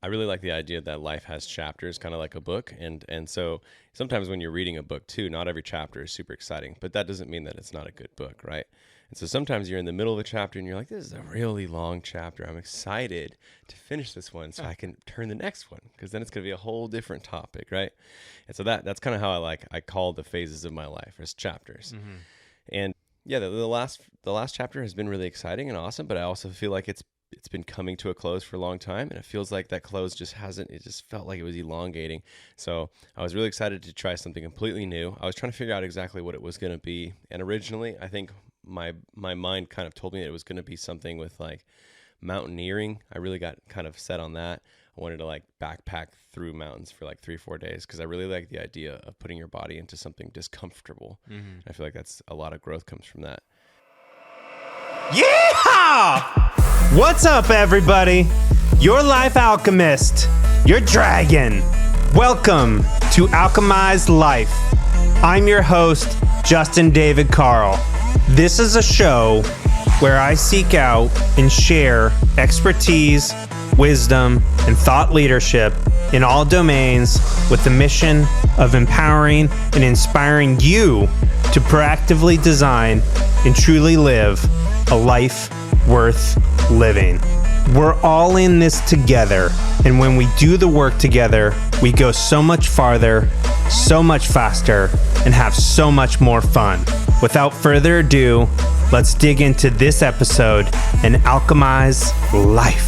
I really like the idea that life has chapters, kind of like a book. And so sometimes when you're reading a book too, not every chapter is super exciting, but that doesn't mean that it's not a good book, right? And so sometimes you're in the middle of a chapter and you're like, this is a really long chapter. I'm excited to finish this one so I can turn the next one, because then it's going to be a whole different topic, right? And so that's kind of how I call the phases of my life as chapters. Mm-hmm. And yeah, the last chapter has been really exciting and awesome, but I also feel like it's been coming to a close for a long time, and it feels like that close just felt like it was elongating. So I was really excited to try something completely new. I was trying to figure out exactly what it was going to be. And originally, I think my mind kind of told me that it was going to be something with like mountaineering. I really got kind of set on that. I wanted to like backpack through mountains for like 3-4 days, because I really like the idea of putting your body into something discomfortable. Mm-hmm. I feel like that's a lot of growth comes from that. Yeah! What's up, everybody? Your life alchemist, your dragon. Welcome to Alchemize Life. I'm your host, Justin David Carl. This is a show where I seek out and share expertise, wisdom, and thought leadership in all domains with the mission of empowering and inspiring you to proactively design and truly live a life worth living. We're all in this together, and when we do the work together, we go so much farther, so much faster, and have so much more fun. Without further ado, let's dig into this episode and alchemize life.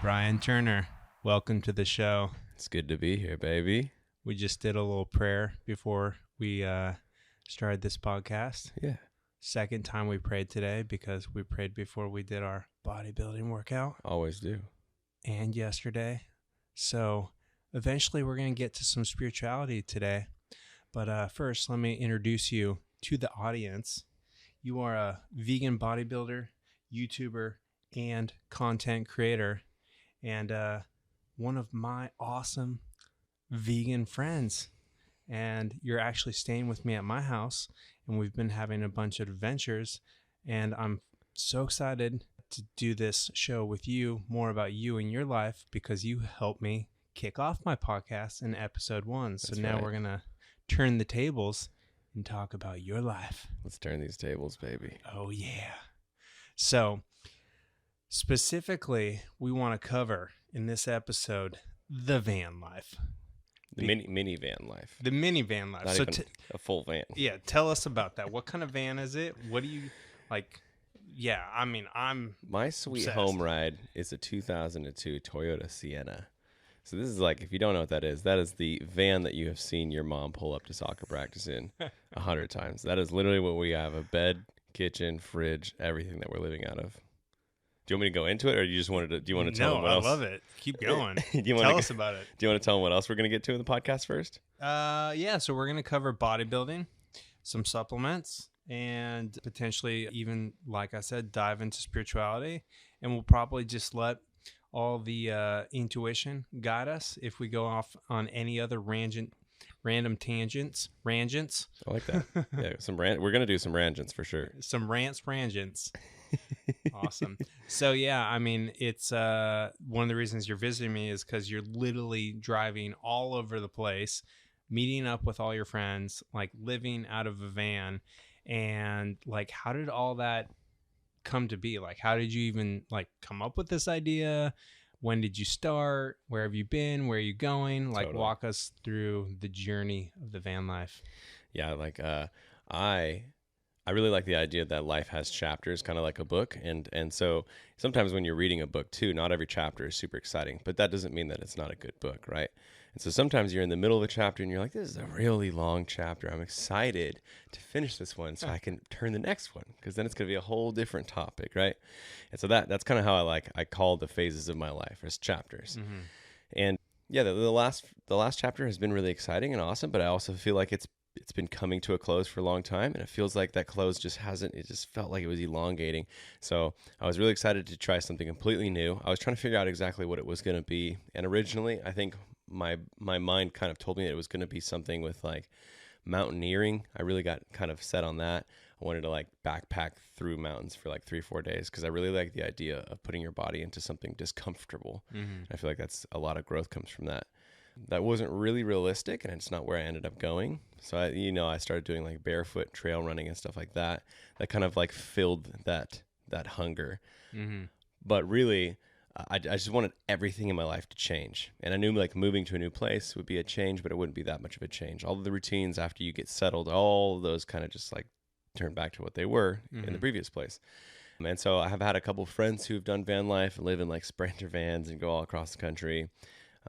Brian Turner, welcome to the show. It's good to be here, baby. We just did a little prayer before we started this podcast. Yeah. Second time we prayed today, because we prayed before we did our bodybuilding workout. Always do. And yesterday. So eventually we're going to get to some spirituality today. But first, let me introduce you to the audience. You are a vegan bodybuilder, YouTuber, and content creator, and one of my awesome vegan friends. And you're actually staying with me at my house, and we've been having a bunch of adventures, and I'm so excited to do this show with you, more about you and your life, because you helped me kick off my podcast in episode 1. So now we're going to turn the tables and talk about your life. Let's turn these tables, baby. Oh, yeah. So specifically, we want to cover in this episode the van life. The minivan life. The minivan life. Not so even a full van. Yeah, tell us about that. What kind of van is it? What do you like? Yeah, I mean, my sweet obsessed. Home ride is a 2002 Toyota Sienna. So this is like, if you don't know what that is the van that you have seen your mom pull up to soccer practice in 100 times. That is literally what we have: a bed, kitchen, fridge, everything that we're living out of. Do you want me to go into it, or do you want to tell them what else? No, I love it. Keep going. Tell us about it. Do you want to tell them what else we're going to get to in the podcast first? Yeah, so we're going to cover bodybuilding, some supplements, and potentially even, like I said, dive into spirituality. And we'll probably just let all the intuition guide us if we go off on any other random tangents. I like that. Yeah, we're going to do some rangents for sure. Some rangents. Awesome. So yeah, I mean, it's one of the reasons you're visiting me is because you're literally driving all over the place, meeting up with all your friends, like living out of a van. And like, how did all that come to be? Like, how did you even like come up with this idea? When did you start? Where have you been? Where are you going? Like, totally. Walk us through the journey of the van life. Yeah, like I really like the idea that life has chapters, kind of like a book. And so sometimes when you're reading a book too, not every chapter is super exciting, but that doesn't mean that it's not a good book, right? And so sometimes you're in the middle of a chapter and you're like, this is a really long chapter. I'm excited to finish this one so I can turn the next one, because then it's going to be a whole different topic, right? And so that's kind of how I call the phases of my life as chapters. Mm-hmm. And yeah, the last chapter has been really exciting and awesome, but I also feel like it's been coming to a close for a long time, and it feels like that close just felt like it was elongating. So I was really excited to try something completely new. I was trying to figure out exactly what it was going to be. And originally, I think my mind kind of told me that it was going to be something with like mountaineering. I really got kind of set on that. I wanted to like backpack through mountains for like 3-4 days because I really like the idea of putting your body into something discomfortable. I feel like that's a lot of growth comes from that. That wasn't really realistic, and it's not where I ended up going. So I started doing like barefoot trail running and stuff like that. That kind of like filled that hunger. But really, I just wanted everything in my life to change. And I knew like moving to a new place would be a change, but it wouldn't be that much of a change. All of the routines after you get settled, all of those kind of just like turn back to what they were in the previous place. And so I have had a couple of friends who've done van life and live in like Sprinter vans and go all across the country.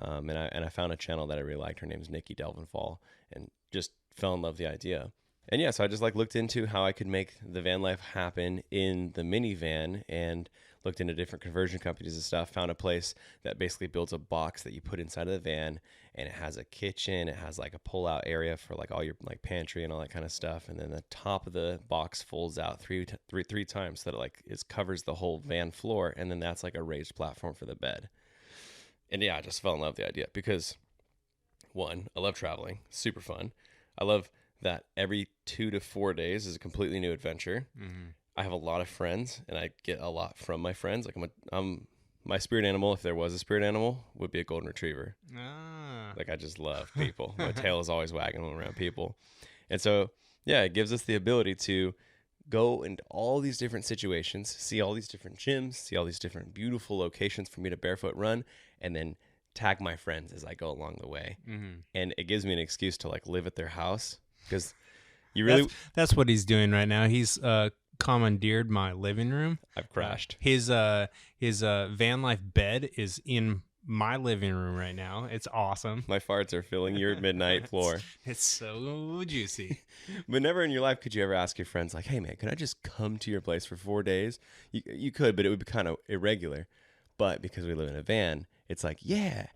And I found a channel that I really liked. Her name is Nikki Delvinfall, and just fell in love with the idea. And yeah, so I just like looked into how I could make the van life happen in the minivan, and looked into different conversion companies and stuff. Found a place that basically builds a box that you put inside of the van, and it has a kitchen. It has like a pull-out area for like all your like pantry and all that kind of stuff. And then the top of the box folds out three times so that it like covers the whole van floor, and then that's like a raised platform for the bed. And yeah, I just fell in love with the idea because, one, I love traveling, super fun. I love that every 2 to 4 days is a completely new adventure. I have a lot of friends, and I get a lot from my friends. Like my spirit animal, if there was a spirit animal, would be a golden retriever. Like I just love people. My tail is always wagging around people. And so, yeah, it gives us the ability to go into all these different situations, see all these different gyms, see all these different beautiful locations for me to barefoot run, and then tag my friends as I go along the way. And it gives me an excuse to like live at their house, because you really... That's what he's doing right now. He's commandeered my living room. I've crashed. His van life bed is in my living room right now. It's awesome. My farts are filling your midnight floor. It's so juicy. But never in your life could you ever ask your friends like, hey man, could I just come to your place for 4 days? You could, but it would be kind of irregular. But because we live in a van, it's like, yeah,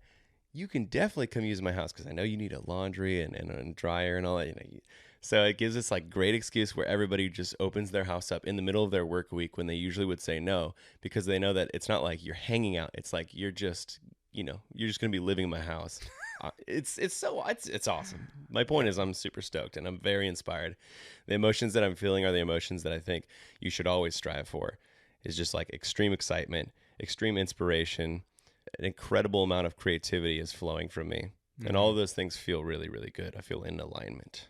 you can definitely come use my house because I know you need a laundry and a dryer and all that. So it gives us like great excuse where everybody just opens their house up in the middle of their work week when they usually would say no, because they know that it's not like you're hanging out. It's like you're just going to be living in my house. It's awesome. My point is I'm super stoked and I'm very inspired. The emotions that I'm feeling are the emotions that I think you should always strive for. Is just like extreme excitement, extreme inspiration, an incredible amount of creativity is flowing from me. And all of those things feel really, really good. I feel in alignment.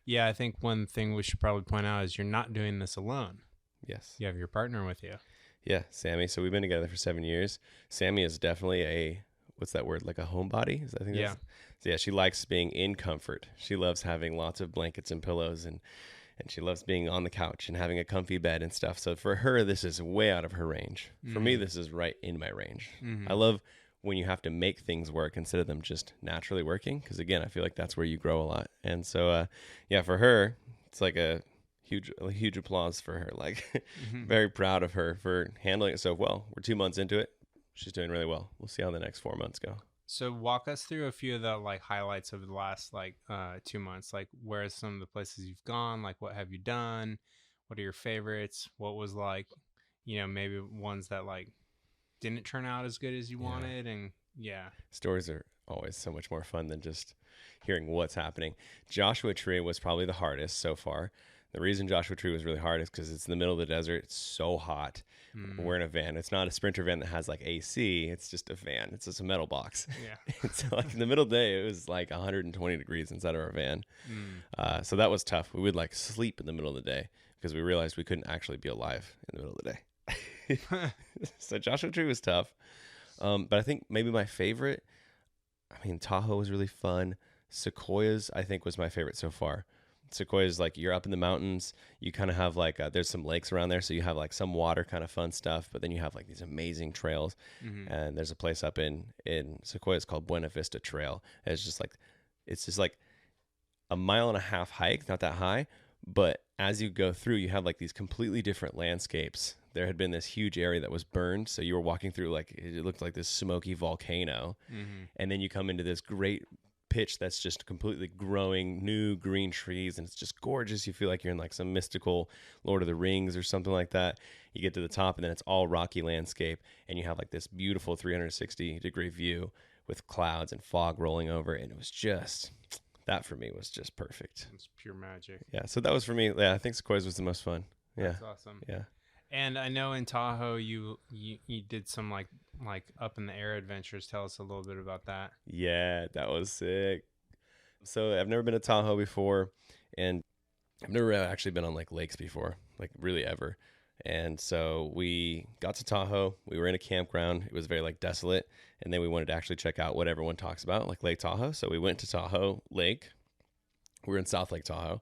Yeah, I think one thing we should probably point out is you're not doing this alone. Yes. You have your partner with you. Yeah, Sammy. So we've been together for 7 years. Sammy is definitely what's that word? Like a homebody? Yeah. So yeah, she likes being in comfort. She loves having lots of blankets and pillows, and she loves being on the couch and having a comfy bed and stuff. So for her, this is way out of her range. For me, this is right in my range. I love when you have to make things work instead of them just naturally working. Because again, I feel like that's where you grow a lot. And so, yeah, for her, it's like a huge applause for her. Like very proud of her for handling it so well. We're 2 months into it. She's doing really well. We'll see how the next 4 months go. So walk us through a few of the like highlights of the last 2 months. Like, where are some of the places you've gone? Like, what have you done? What are your favorites? What was like, maybe ones that like didn't turn out as good as you wanted? And stories are always so much more fun than just hearing what's happening. Joshua Tree was probably the hardest so far. The reason Joshua Tree was really hard is because it's in the middle of the desert. It's so hot. We're in a van. It's not a Sprinter van that has like AC. It's just a van. It's just a metal box. Yeah. So like in the middle of the day, it was like 120 degrees inside of our van. So that was tough. We would like sleep in the middle of the day because we realized we couldn't actually be alive in the middle of the day. So Joshua Tree was tough. But I think maybe my favorite, Tahoe was really fun. Sequoias, I think, was my favorite so far. Sequoias, like you're up in the mountains, you kind of have like there's some lakes around there, so you have like some water kind of fun stuff, but then you have like these amazing trails. And there's a place up in Sequoias called Buena Vista Trail. And it's just like a 1.5 mile hike, not that high, but as you go through, you have like these completely different landscapes. There had been this huge area that was burned, so you were walking through like it looked like this smoky volcano. And then you come into this great pitch that's just completely growing new green trees, and it's just gorgeous. You feel like you're in like some mystical Lord of the Rings or something like that. You get to the top, and then it's all rocky landscape, and you have like this beautiful 360-degree view with clouds and fog rolling over, and it was just that for me was just perfect. It's pure magic. Yeah. So that was for me. Yeah. I think Sequoias was the most fun. Yeah. That's awesome. Yeah. And I know in Tahoe you did some like up in the air adventures. Tell us a little bit about that. Yeah, that was sick. So I've never been to Tahoe before, and I've never actually been on like lakes before, like really ever. And so we got to Tahoe. We were in a campground. It was very like desolate, and then we wanted to actually check out what everyone talks about, like Lake Tahoe. So we went to Tahoe Lake. We were in South Lake Tahoe.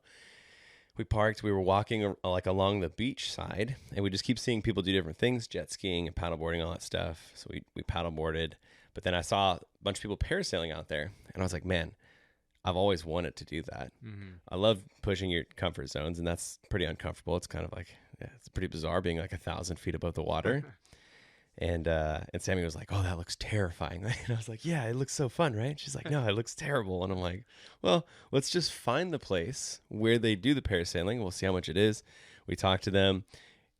We parked. We were walking like along the beach side, and we just keep seeing people do different things, jet skiing and paddleboarding, all that stuff. So we paddleboarded, but then I saw a bunch of people parasailing out there, and I was like, man, I've always wanted to do that. Mm-hmm. I love pushing your comfort zones, and that's pretty uncomfortable. It's kind of like, it's pretty bizarre being like 1,000 feet above the water. And Sammy was like, oh, that looks terrifying. And I was like, yeah, it looks so fun, right? She's like, no, it looks terrible. And I'm like, well, let's just find the place where they do the parasailing. We'll see how much it is. We talked to them.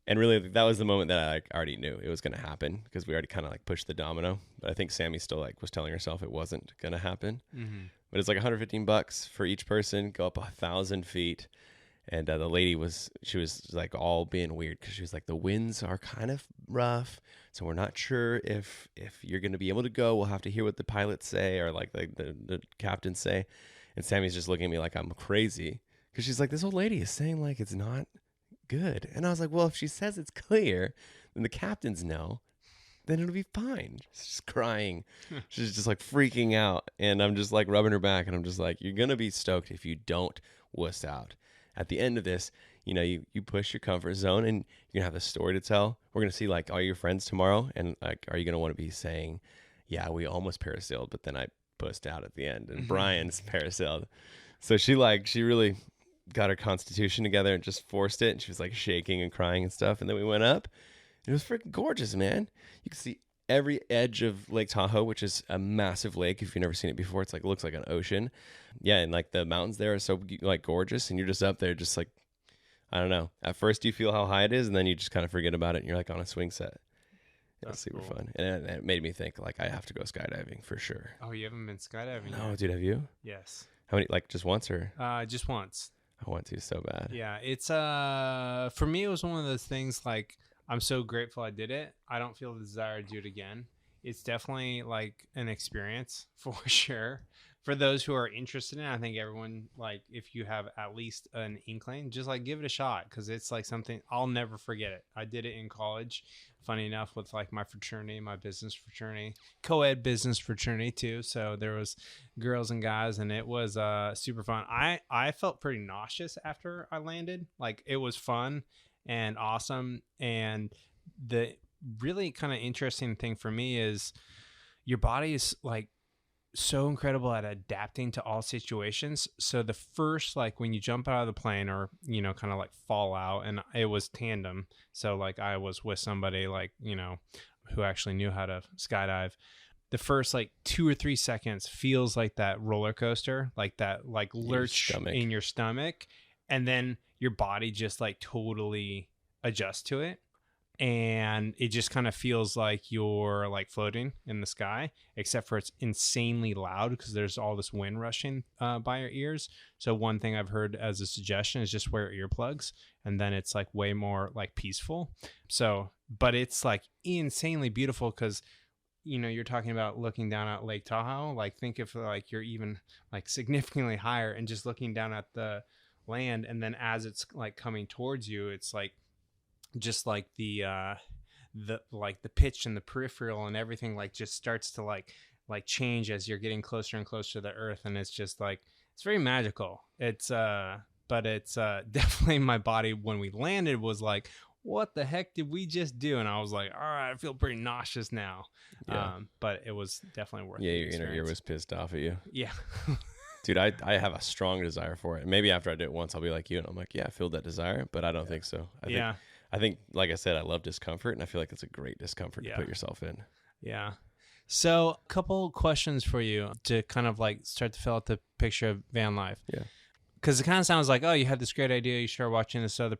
And really, that was the moment that I already knew it was going to happen, because we already kind of like pushed the domino. But I think Sammy still like was telling herself it wasn't going to happen. Mm-hmm. But it's like $115 for each person, go up 1,000 feet. And the lady she was like all being weird, because she was like, the winds are kind of rough, so we're not sure if you're going to be able to go. We'll have to hear what the pilots say, or like the captains say. And Sammy's just looking at me like I'm crazy, because she's like, this old lady is saying like it's not good. And I was like, well, if she says it's clear, then the captains know, then it'll be fine. She's just crying. She's just like freaking out. And I'm just like rubbing her back, and I'm just like, you're going to be stoked if you don't wuss out. At the end of this, you push your comfort zone, and you're going to have a story to tell. We're going to see like all your friends tomorrow, and like, are you going to want to be saying, yeah, we almost parasailed, but then I pussed out at the end, and Brian's parasailed. So she really got her constitution together and just forced it. And she was like shaking and crying and stuff. And then we went up. It was freaking gorgeous, man. You could see every edge of Lake Tahoe, which is a massive lake. If you've never seen it before, it's like, it looks like an ocean. Yeah. And like the mountains there are so like gorgeous, and you're just up there just like, I don't know. At first you feel how high it is, and then you just kind of forget about it, and you're like on a swing set. That's super fun. And it made me think like I have to go skydiving for sure. Oh, you haven't been skydiving No, yet? Dude, have you? Yes. How many, like just once or? Just once. I want to so bad. Yeah. It's, for me, it was one of those things like, I'm so grateful I did it. I don't feel the desire to do it again. It's definitely like an experience for sure. For those who are interested in it, I think everyone, like, if you have at least an inkling, just like give it a shot, because it's like something I'll never forget it. I did it in college, funny enough, with like my fraternity, my business fraternity, co-ed business fraternity too. So there was girls and guys, and it was super fun. I felt pretty nauseous after I landed. Like, it was fun and awesome. And the really kind of interesting thing for me is your body is like so incredible at adapting to all situations. So the first, like when you jump out of the plane, or, kind of like fall out, and it was tandem. So like I was with somebody like, who actually knew how to skydive. The first like 2 or 3 seconds feels like that roller coaster, like that, like lurch in your stomach. And then your body just like totally adjusts to it. And it just kind of feels like you're like floating in the sky, except for it's insanely loud because there's all this wind rushing by your ears. So one thing I've heard as a suggestion is just wear earplugs, and then it's like way more like peaceful. So, but it's like insanely beautiful because, you're talking about looking down at Lake Tahoe. Like, think if like you're even like significantly higher and just looking down at the land, and then as it's like coming towards you, it's like just like the like the pitch and the peripheral and everything like just starts to like change as you're getting closer and closer to the earth. And it's just like, it's very magical. It's but it's definitely, my body when we landed was like, what the heck did we just do? And I was like, all right, I feel pretty nauseous now. Yeah. But it was definitely worth it. Yeah, your inner ear was pissed off at you. Yeah. Dude, I have a strong desire for it. Maybe after I do it once, I'll be like you, and I'm like, yeah, I feel that desire, but I don't think so. I think, like I said, I love discomfort, and I feel like it's a great discomfort to put yourself in. Yeah. So a couple questions for you to kind of like start to fill out the picture of van life. Yeah. because it kind of sounds like, oh, you had this great idea, you started watching this other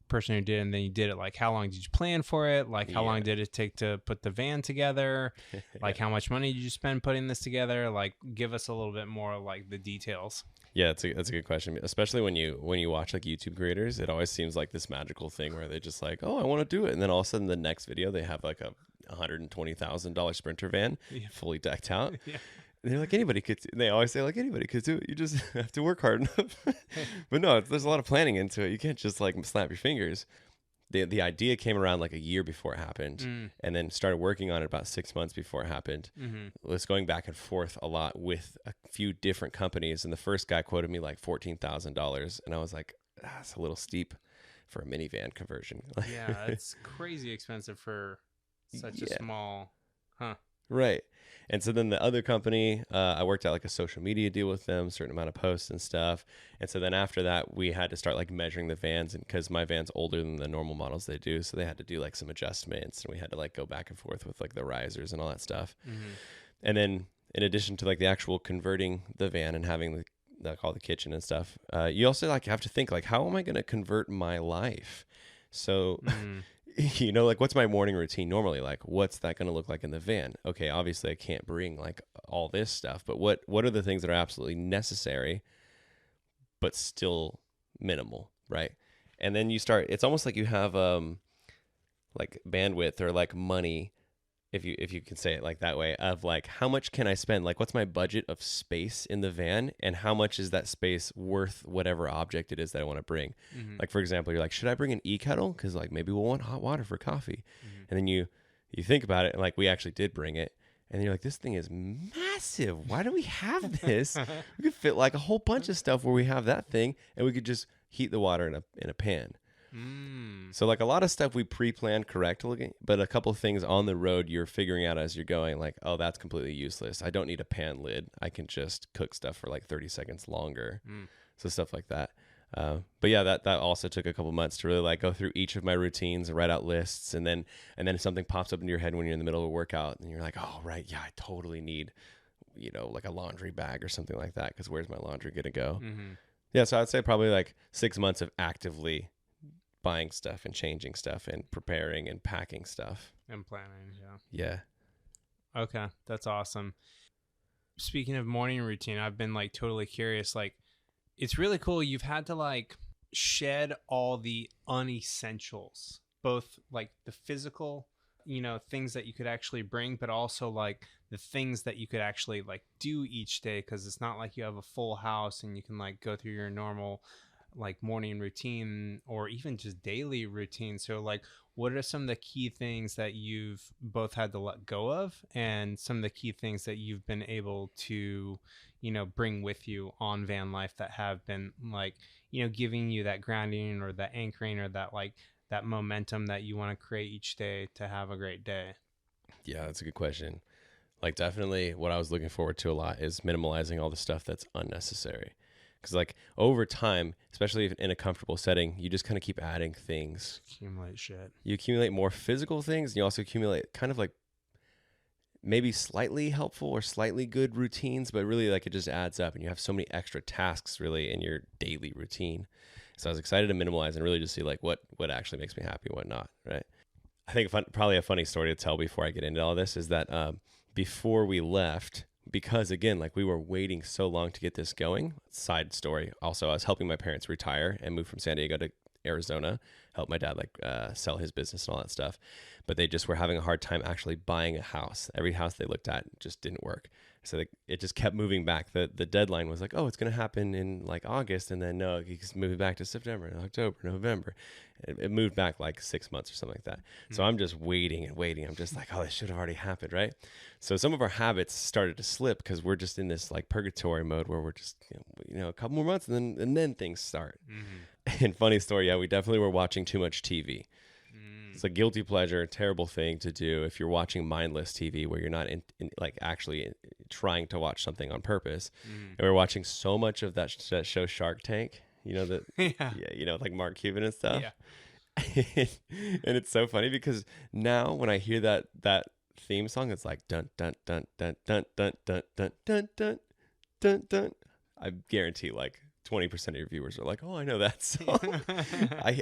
person who did, and then you did it. Like, how long did you plan for it? Like, how long did it take to put the van together? Like, how much money did you spend putting this together? Like, give us a little bit more like the details. Yeah, that's a good question. Especially when you watch like YouTube creators, it always seems like this magical thing where they just like, oh, I want to do it, and then all of a sudden the next video they have like a $120,000 Sprinter van, fully decked out. Yeah. And they're like, anybody could. They always say like anybody could do it. You just have to work hard enough. But no, there's a lot of planning into it. You can't just like snap your fingers. The idea came around like a year before it happened, and then started working on it about 6 months before it happened. Was going back and forth a lot with a few different companies, and the first guy quoted me like $14,000, and I was like, that's a little steep for a minivan conversion. Yeah, it's crazy expensive for such a small, Right. And so then the other company, I worked out like a social media deal with them, certain amount of posts and stuff. And so then after that, we had to start like measuring the vans, and because my van's older than the normal models they do, so they had to do like some adjustments, and we had to like go back and forth with like the risers and all that stuff. And then in addition to like the actual converting the van and having all the kitchen and stuff, you also like have to think like, how am I going to convert my life? So you know, like what's my morning routine normally? Like what's that going to look like in the van? Okay, obviously I can't bring like all this stuff, but what are the things that are absolutely necessary but still minimal, right? And then you start, it's almost like you have like bandwidth or like money, if you can say it like that way, of like how much can I spend? Like what's my budget of space in the van, and how much is that space worth whatever object it is that I want to bring? Like for example, you're like, should I bring an e-kettle? Because like maybe we'll want hot water for coffee. And then you think about it, and like we actually did bring it, and you're like, this thing is massive. Why do we have this? We could fit like a whole bunch of stuff where we have that thing, and we could just heat the water in a pan. So like a lot of stuff we pre-planned correctly, but a couple of things on the road you're figuring out as you're going, like, oh, that's completely useless. I don't need a pan lid. I can just cook stuff for like 30 seconds longer. So stuff like that. But yeah, that also took a couple months to really like go through each of my routines and write out lists. And then something pops up into your head when you're in the middle of a workout, and you're like, oh, right. Yeah, I totally need, you know, like a laundry bag or something like that. 'Cause where's my laundry going to go? Yeah. So I'd say probably like 6 months of actively buying stuff and changing stuff and preparing and packing stuff and planning. Yeah. Okay, that's awesome. Speaking of morning routine, I've been like totally curious. Like, it's really cool. You've had to like shed all the unessentials, both like the physical, you know, things that you could actually bring, but also like the things that you could actually like do each day, because it's not like you have a full house and you can like go through your normal like morning routine or even just daily routine. So like, what are some of the key things that you've both had to let go of, and some of the key things that you've been able to, you know, bring with you on van life that have been like, you know, giving you that grounding or that anchoring or that like that momentum that you want to create each day to have a great day? Yeah, that's a good question. Like definitely what I was looking forward to a lot is minimalizing all the stuff that's unnecessary. Because like over time, especially in a comfortable setting, you just kind of keep adding things. Accumulate shit. You accumulate more physical things, and you also accumulate kind of like maybe slightly helpful or slightly good routines, but really like it just adds up, and you have so many extra tasks really in your daily routine. So I was excited to minimalize and really just see like what actually makes me happy and what not, right? I think probably a funny story to tell before I get into all this is that before we left, because again, like we were waiting so long to get this going. Side story. Also, I was helping my parents retire and move from San Diego to Arizona, help my dad like sell his business and all that stuff. But they just were having a hard time actually buying a house. Every house they looked at just didn't work. So it just kept moving back. The deadline was like, oh, it's going to happen in like August. And then no, you just move it back to September and October, November. It moved back like 6 months or something like that. So I'm just waiting and waiting. I'm just like, oh, this should have already happened, right? So some of our habits started to slip because we're just in this like purgatory mode where we're just, you know, a couple more months and then things start. And funny story, yeah, we definitely were watching too much TV. It's a guilty pleasure, terrible thing to do if you're watching mindless TV where you're not like actually trying to watch something on purpose. And we're watching so much of that show Shark Tank, you know, that yeah, you know, like Mark Cuban and stuff. Yeah. And it's so funny because now when I hear that theme song, it's like dun dun dun dun dun dun dun dun dun dun dun dun. I guarantee like 20% of your viewers are like, oh, I know that song.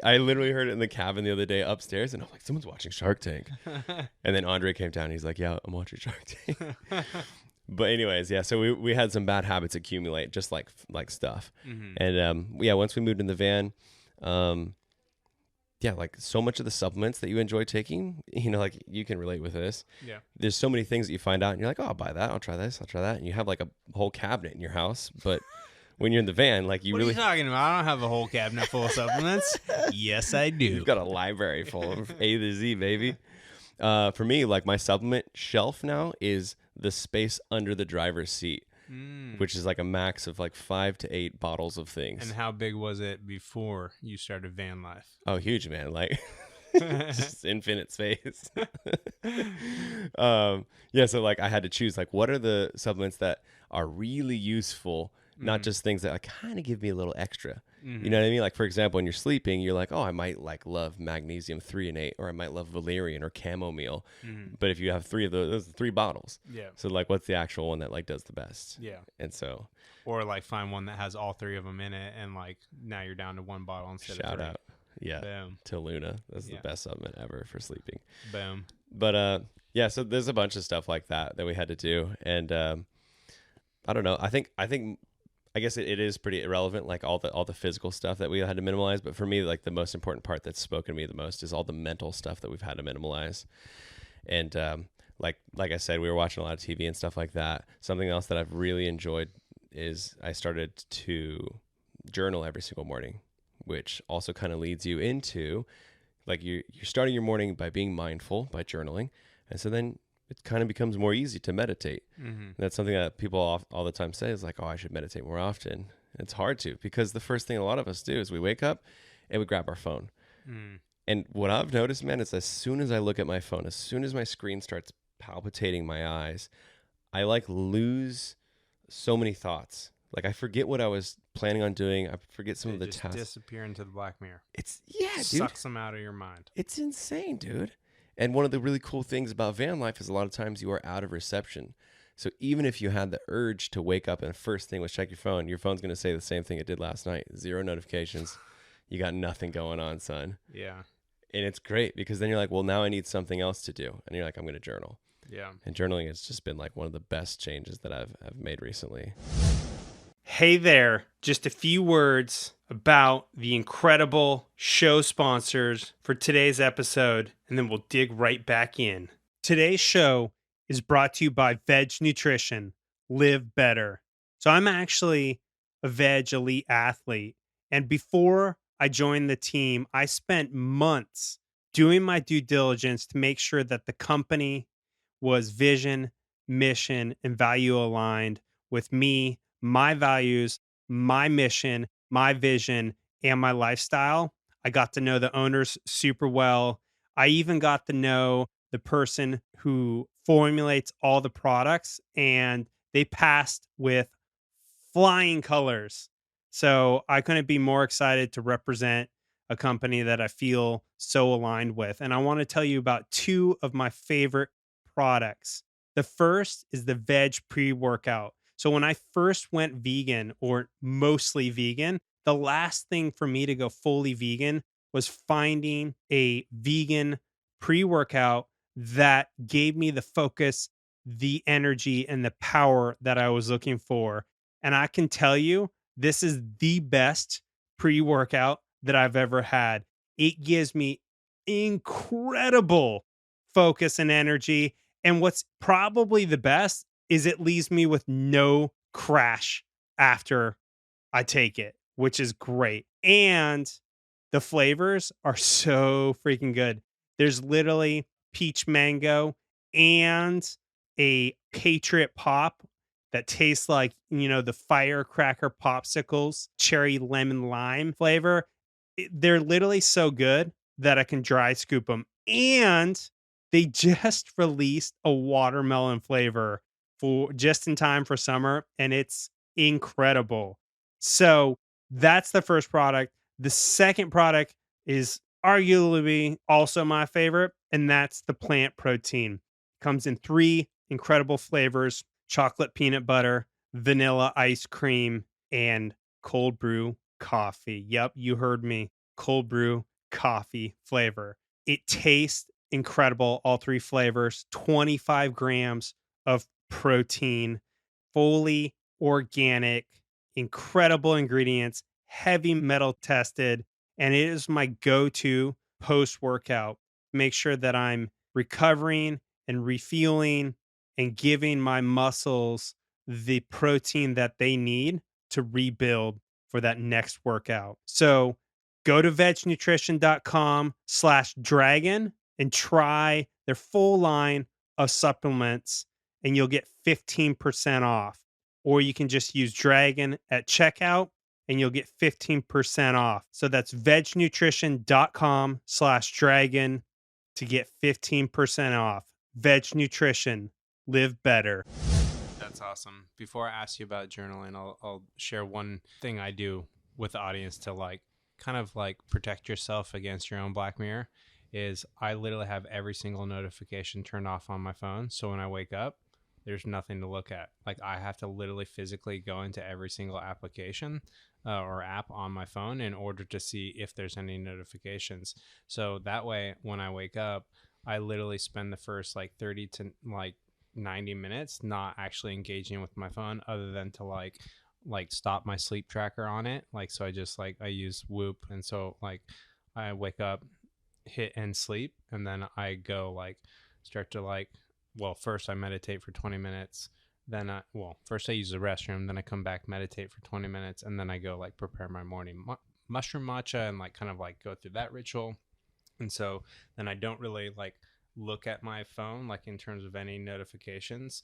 I literally heard it in the cabin the other day upstairs, and I'm like, someone's watching Shark Tank. And then Andre came down, and he's like, yeah, I'm watching Shark Tank. But anyways, yeah, so we had some bad habits accumulate, just like stuff. And once we moved in the van, like so much of the supplements that you enjoy taking, like you can relate with this. Yeah. There's so many things that you find out and you're like, oh, I'll buy that. I'll try this. I'll try that. And you have like a whole cabinet in your house. But when you're in the van, like what are you talking about? I don't have a whole cabinet full of supplements. Yes, I do. You've got a library full of A to Z, baby. For me, like my supplement shelf now is the space under the driver's seat. Which is like a max of like 5 to 8 bottles of things. And how big was it before you started van life? Oh, huge, man. Like just infinite space. So like I had to choose like what are the supplements that are really useful, not just things that like kind of give me a little extra. You know what I mean? Like for example, when you're sleeping, you're like, oh, I might like love magnesium 3 and 8, or I might love valerian or chamomile. But if you have 3 of those are 3 bottles. Yeah. So like, what's the actual one that like does the best? Yeah. And so, or like find one that has all 3 of them in it, and like now you're down to 1 bottle instead of 3. Shout out, yeah, boom, to Luna. That's the best supplement ever for sleeping. Boom. But so there's a bunch of stuff like that we had to do, and I don't know. I guess it is pretty irrelevant, like all the physical stuff that we had to minimalize. But for me, like the most important part that's spoken to me the most is all the mental stuff that we've had to minimalize. And like I said, we were watching a lot of TV and stuff like that. Something else that I've really enjoyed is I started to journal every single morning, which also kind of leads you into like you're starting your morning by being mindful, by journaling. And so then it kind of becomes more easy to meditate. And that's something that people all the time say is like, oh, I should meditate more often. And it's hard to, because the first thing a lot of us do is we wake up and we grab our phone. And what I've noticed, man, is as soon as I look at my phone, as soon as my screen starts palpitating my eyes, I like lose so many thoughts. Like I forget what I was planning on doing. I forget some of the tasks. Disappear into the black mirror. Dude. Sucks them out of your mind. It's insane, dude. And one of the really cool things about van life is a lot of times you are out of reception. So even if you had the urge to wake up and the first thing was check your phone's going to say the same thing it did last night. 0 notifications. You got nothing going on, son. Yeah. And it's great because then you're like, well, now I need something else to do. And you're like, I'm going to journal. Yeah. And journaling has just been like one of the best changes that I've made recently. Hey there, just a few words about the incredible show sponsors for today's episode, and then we'll dig right back in. Today's show is brought to you by Veg Nutrition. Live better. So I'm actually a Veg elite athlete, and before I joined the team, I spent months doing my due diligence to make sure that the company was vision, mission, and value aligned with me, my values, my mission, my vision, and my lifestyle. I got to know the owners super well. I even got to know the person who formulates all the products, and they passed with flying colors. So I couldn't be more excited to represent a company that I feel so aligned with. And I want to tell you about 2 of my favorite products. The first is the Veg Pre-Workout. So when I first went vegan, or mostly vegan, the last thing for me to go fully vegan was finding a vegan pre-workout that gave me the focus, the energy, and the power that I was looking for. And I can tell you, this is the best pre-workout that I've ever had. It gives me incredible focus and energy. And what's probably the best is it leaves me with no crash after I take it, which is great. And the flavors are so freaking good. There's literally peach mango and a Patriot Pop that tastes like, the firecracker popsicles, cherry lemon lime flavor. They're literally so good that I can dry scoop them. And they just released a watermelon flavor for just in time for summer, and it's incredible. So that's the first product. The second product is arguably also my favorite, and that's the plant protein. Comes in 3 incredible flavors: chocolate peanut butter, vanilla ice cream, and cold brew coffee. Yep, you heard me. Cold brew coffee flavor. It tastes incredible. All three flavors, 25 grams of protein, fully organic, incredible ingredients, heavy metal tested, and it is my go-to post workout. Make sure that I'm recovering and refueling and giving my muscles the protein that they need to rebuild for that next workout. So go to vegnutrition.com/dragon and try their full line of supplements and you'll get 15% off. Or you can just use Dragon at checkout and you'll get 15% off. So that's vegnutrition.com/dragon to get 15% off. Veg Nutrition, live better. That's awesome. Before I ask you about journaling, I'll share one thing I do with the audience to like kind of like protect yourself against your own Black Mirror is I literally have every single notification turned off on my phone. So when I wake up, there's nothing to look at. Like I have to literally physically go into every single application or app on my phone in order to see if there's any notifications. So that way, when I wake up, I literally spend the first like 30 to like 90 minutes not actually engaging with my phone other than to like stop my sleep tracker on it. Like, so I just like, I use Whoop. And so like I wake up, hit end sleep, and then I go like start to like, well, first I meditate for 20 minutes. Then first I use the restroom, then I come back, meditate for 20 minutes, and then I go like prepare my morning mushroom matcha and like kind of like go through that ritual. And so then I don't really like look at my phone like in terms of any notifications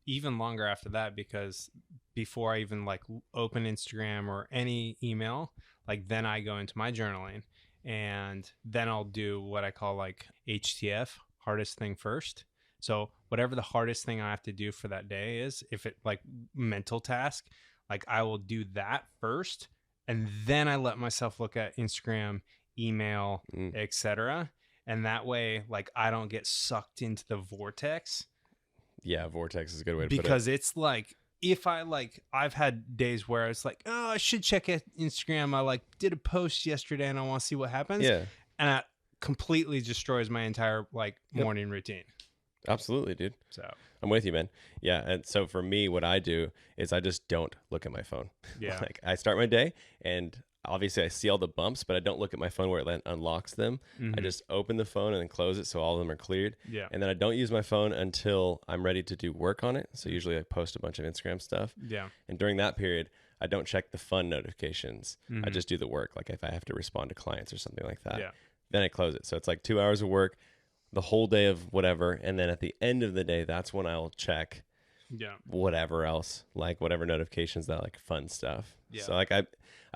even longer after that, because before I even like open Instagram or any email, like then I go into my journaling and then I'll do what I call like HTF, hardest thing first. So whatever the hardest thing I have to do for that day is, if it like mental task, like I will do that first. And then I let myself look at Instagram, email, etc. And that way, like I don't get sucked into the vortex. Yeah, vortex is a good way to put it. Because it's like, if I like, I've had days where it's like, oh, I should check Instagram. I like did a post yesterday and I want to see what happens. Yeah. And it completely destroys my entire like morning routine. Absolutely, dude. So I'm with you, man. Yeah. And so for me, what I do is I just don't look at my phone. Yeah. Like I start my day and obviously I see all the bumps, but I don't look at my phone where it unlocks them. I just open the phone and then close it so all of them are cleared. Yeah. And then I don't use my phone until I'm ready to do work on it. So usually I post a bunch of Instagram stuff. Yeah. And during that period, I don't check the fun notifications. I just do the work. Like if I have to respond to clients or something like that, then I close it. So it's like 2 hours of work, the whole day of whatever. And then at the end of the day, that's when I'll check whatever else, like whatever notifications, that like fun stuff. So like I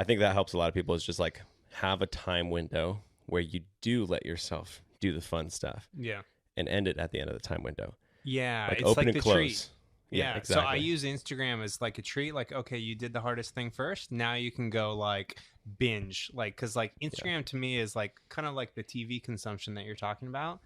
think that helps a lot of people, is just like have a time window where you do let yourself do the fun stuff. Yeah. And end it at the end of the time window. Yeah. Like it's open like and the close. Treat. Yeah, exactly. So I use Instagram as like a treat. Like, okay, you did the hardest thing first. Now you can go like binge. Like, because like Instagram to me is like kind of like the TV consumption that you're talking about.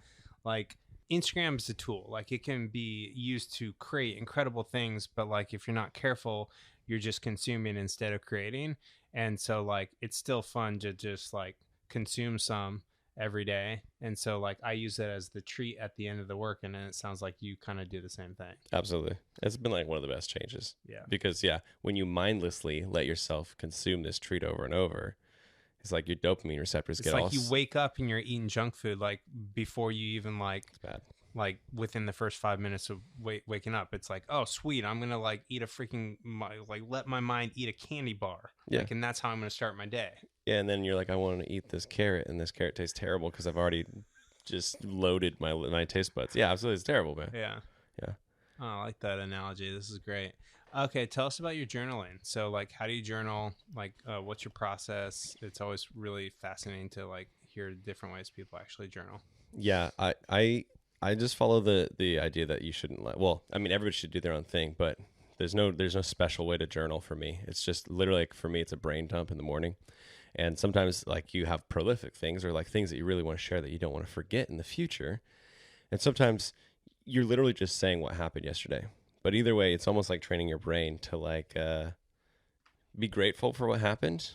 Like Instagram is a tool. Like it can be used to create incredible things, but like if you're not careful, you're just consuming instead of creating. And so like it's still fun to just like consume some every day. And so like I use it as the treat at the end of the work, and then it sounds like you kind of do the same thing. Absolutely. It's been like one of the best changes. Yeah. Because when you mindlessly let yourself consume this treat over and over, it's like your dopamine receptors get all... It's like you wake up and you're eating junk food like before you even like... It's bad. Like within the first 5 minutes of waking up, it's like, oh sweet, I'm gonna like eat a freaking like let my mind eat a candy bar. Yeah. Like, and that's how I'm gonna start my day. Yeah, and then you're like, I want to eat this carrot, and this carrot tastes terrible because I've already just loaded my taste buds. Yeah, absolutely, it's terrible, man. Yeah. Oh, I like that analogy. This is great. Okay, tell us about your journaling. So like, how do you journal? Like, what's your process? It's always really fascinating to like hear different ways people actually journal. Yeah, I just follow the idea that you shouldn't everybody should do their own thing, but there's no special way to journal for me. It's just literally like, for me, it's a brain dump in the morning. And sometimes like you have prolific things or like things that you really want to share that you don't want to forget in the future. And sometimes you're literally just saying what happened yesterday. But either way, it's almost like training your brain to like be grateful for what happened,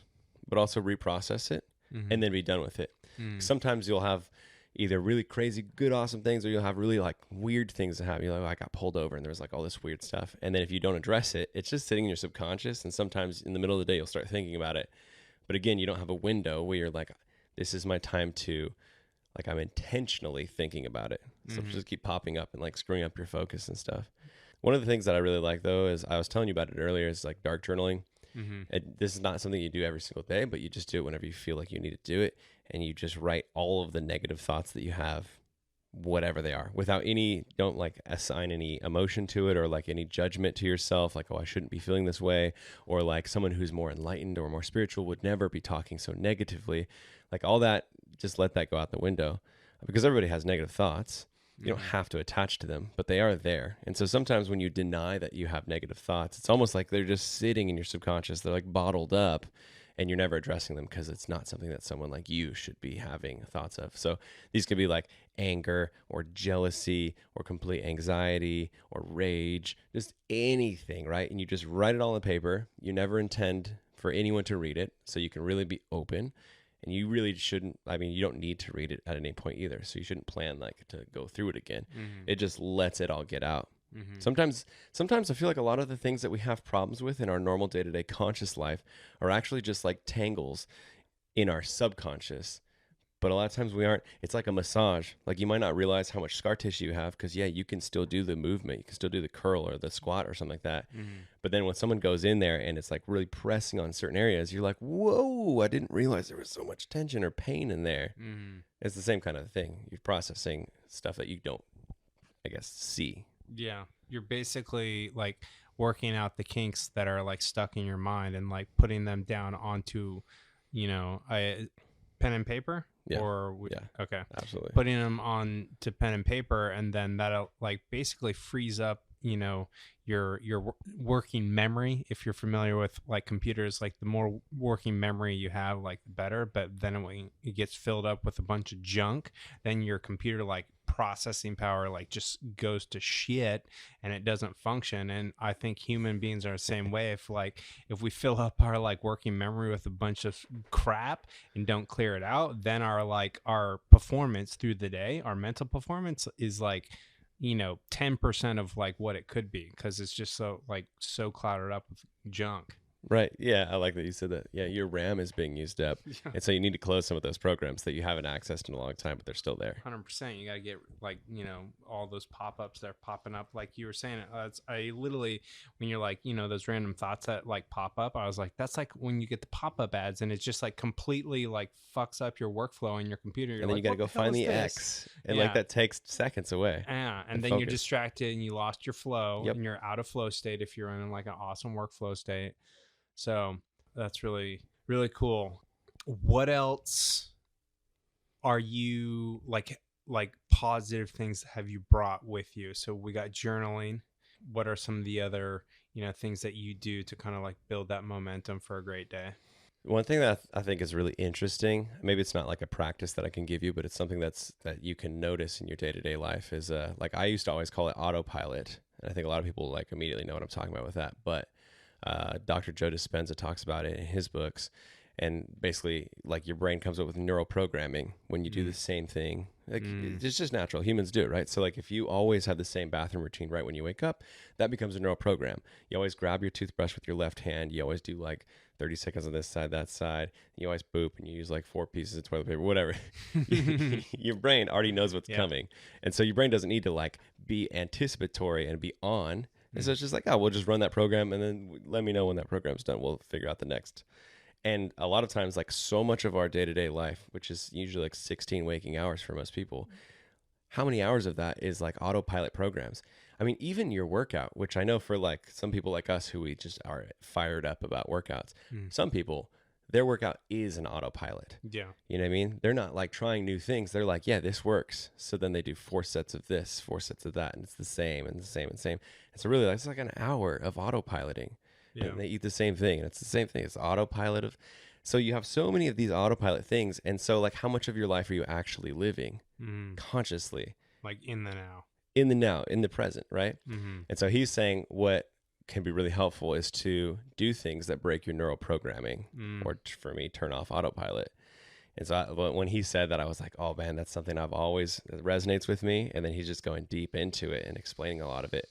but also reprocess it and then be done with it. Sometimes you'll have either really crazy, good, awesome things, or you'll have really like weird things that happen. You're like, I got pulled over and there's like all this weird stuff. And then if you don't address it, it's just sitting in your subconscious. And sometimes in the middle of the day, you'll start thinking about it. But again, you don't have a window where you're like, this is my time to, like, I'm intentionally thinking about it. So just keep popping up and like screwing up your focus and stuff. One of the things that I really like though, is I was telling you about it earlier, is like dark journaling. This is not something you do every single day, but you just do it whenever you feel like you need to do it. And you just write all of the negative thoughts that you have, whatever they are, without any, don't like assign any emotion to it or like any judgment to yourself. Like, oh, I shouldn't be feeling this way. Or like someone who's more enlightened or more spiritual would never be talking so negatively. Like all that, just let that go out the window, because everybody has negative thoughts. You don't have to attach to them, but they are there. And so sometimes when you deny that you have negative thoughts, it's almost like they're just sitting in your subconscious. They're like bottled up and you're never addressing them because it's not something that someone like you should be having thoughts of. So these could be like anger or jealousy or complete anxiety or rage, just anything, right? And you just write it all on paper. You never intend for anyone to read it, so you can really be open. And you really shouldn't, I mean, you don't need to read it at any point either. So you shouldn't plan like to go through it again. It just lets it all get out. Sometimes I feel like a lot of the things that we have problems with in our normal day-to-day conscious life are actually just like tangles in our subconscious. But a lot of times we aren't. It's like a massage. Like you might not realize how much scar tissue you have because, yeah, you can still do the movement. You can still do the curl or the squat or something like that. But then when someone goes in there and it's like really pressing on certain areas, you're like, whoa, I didn't realize there was so much tension or pain in there. It's the same kind of thing. You're processing stuff that you don't, I guess, see. Yeah. You're basically like working out the kinks that are like stuck in your mind and like putting them down onto, a pen and paper. Yeah. Okay. Absolutely. Putting them on to pen and paper, and then that'll like basically freeze up, your working memory. If you're familiar with like computers, like the more working memory you have, like the better. But then when it gets filled up with a bunch of junk, then your computer like processing power like just goes to shit and it doesn't function. And I think human beings are the same way. If we fill up our like working memory with a bunch of crap and don't clear it out, then our performance through the day, our mental performance is like 10% of like what it could be, because it's just so cluttered up with junk. Right. Yeah. I like that you said that. Yeah. Your RAM is being used up. Yeah. And so you need to close some of those programs that you haven't accessed in a long time, but they're still there. 100%. You got to get all those pop-ups that are popping up. Like you were saying, I literally, when you're like, those random thoughts that like pop up, I was like, that's like when you get the pop-up ads and it's just like completely like fucks up your workflow on your computer. And then you got to go find the X. And like that takes seconds away. Yeah. And then focus. You're distracted and you lost your flow. Yep. And you're out of flow state if you're in like an awesome workflow state. So that's really, really cool. What else are you like positive things have you brought with you? So we got journaling. What are some of the other, things that you do to kind of like build that momentum for a great day? One thing that I think is really interesting, maybe it's not like a practice that I can give you, but it's something that you can notice in your day-to-day life is like I used to always call it autopilot. And I think a lot of people like immediately know what I'm talking about with that. But Dr. Joe Dispenza talks about it in his books, and basically like your brain comes up with neural programming when you do the same thing. Like it's just natural. Humans do it, right? So like if you always have the same bathroom routine right when you wake up, that becomes a neural program. You always grab your toothbrush with your left hand. You always do like 30 seconds on this side, that side. You always boop and you use like 4 pieces of toilet paper, whatever. Your brain already knows what's coming. And so your brain doesn't need to like be anticipatory and be on. And so it's just like, we'll just run that program and then let me know when that program's done. We'll figure out the next. And a lot of times, like so much of our day-to-day life, which is usually like 16 waking hours for most people, how many hours of that is like autopilot programs? I mean, even your workout, which I know for like some people like us who we just are fired up about workouts, some people, their workout is an autopilot. Yeah. You know what I mean? They're not like trying new things. They're like, yeah, this works. So then they do 4 sets of this, 4 sets of that. And it's the same and the same and the same. And so really it's like an hour of autopiloting. Yeah. And they eat the same thing. And it's the same thing. It's autopilot of. So you have so many of these autopilot things. And so like how much of your life are you actually living consciously? Like in the now. In the now, in the present, right? And so he's saying what can be really helpful is to do things that break your neural programming, or for me, turn off autopilot. And so when he said that, I was like, oh man, that's something that resonates with me. And then he's just going deep into it and explaining a lot of it.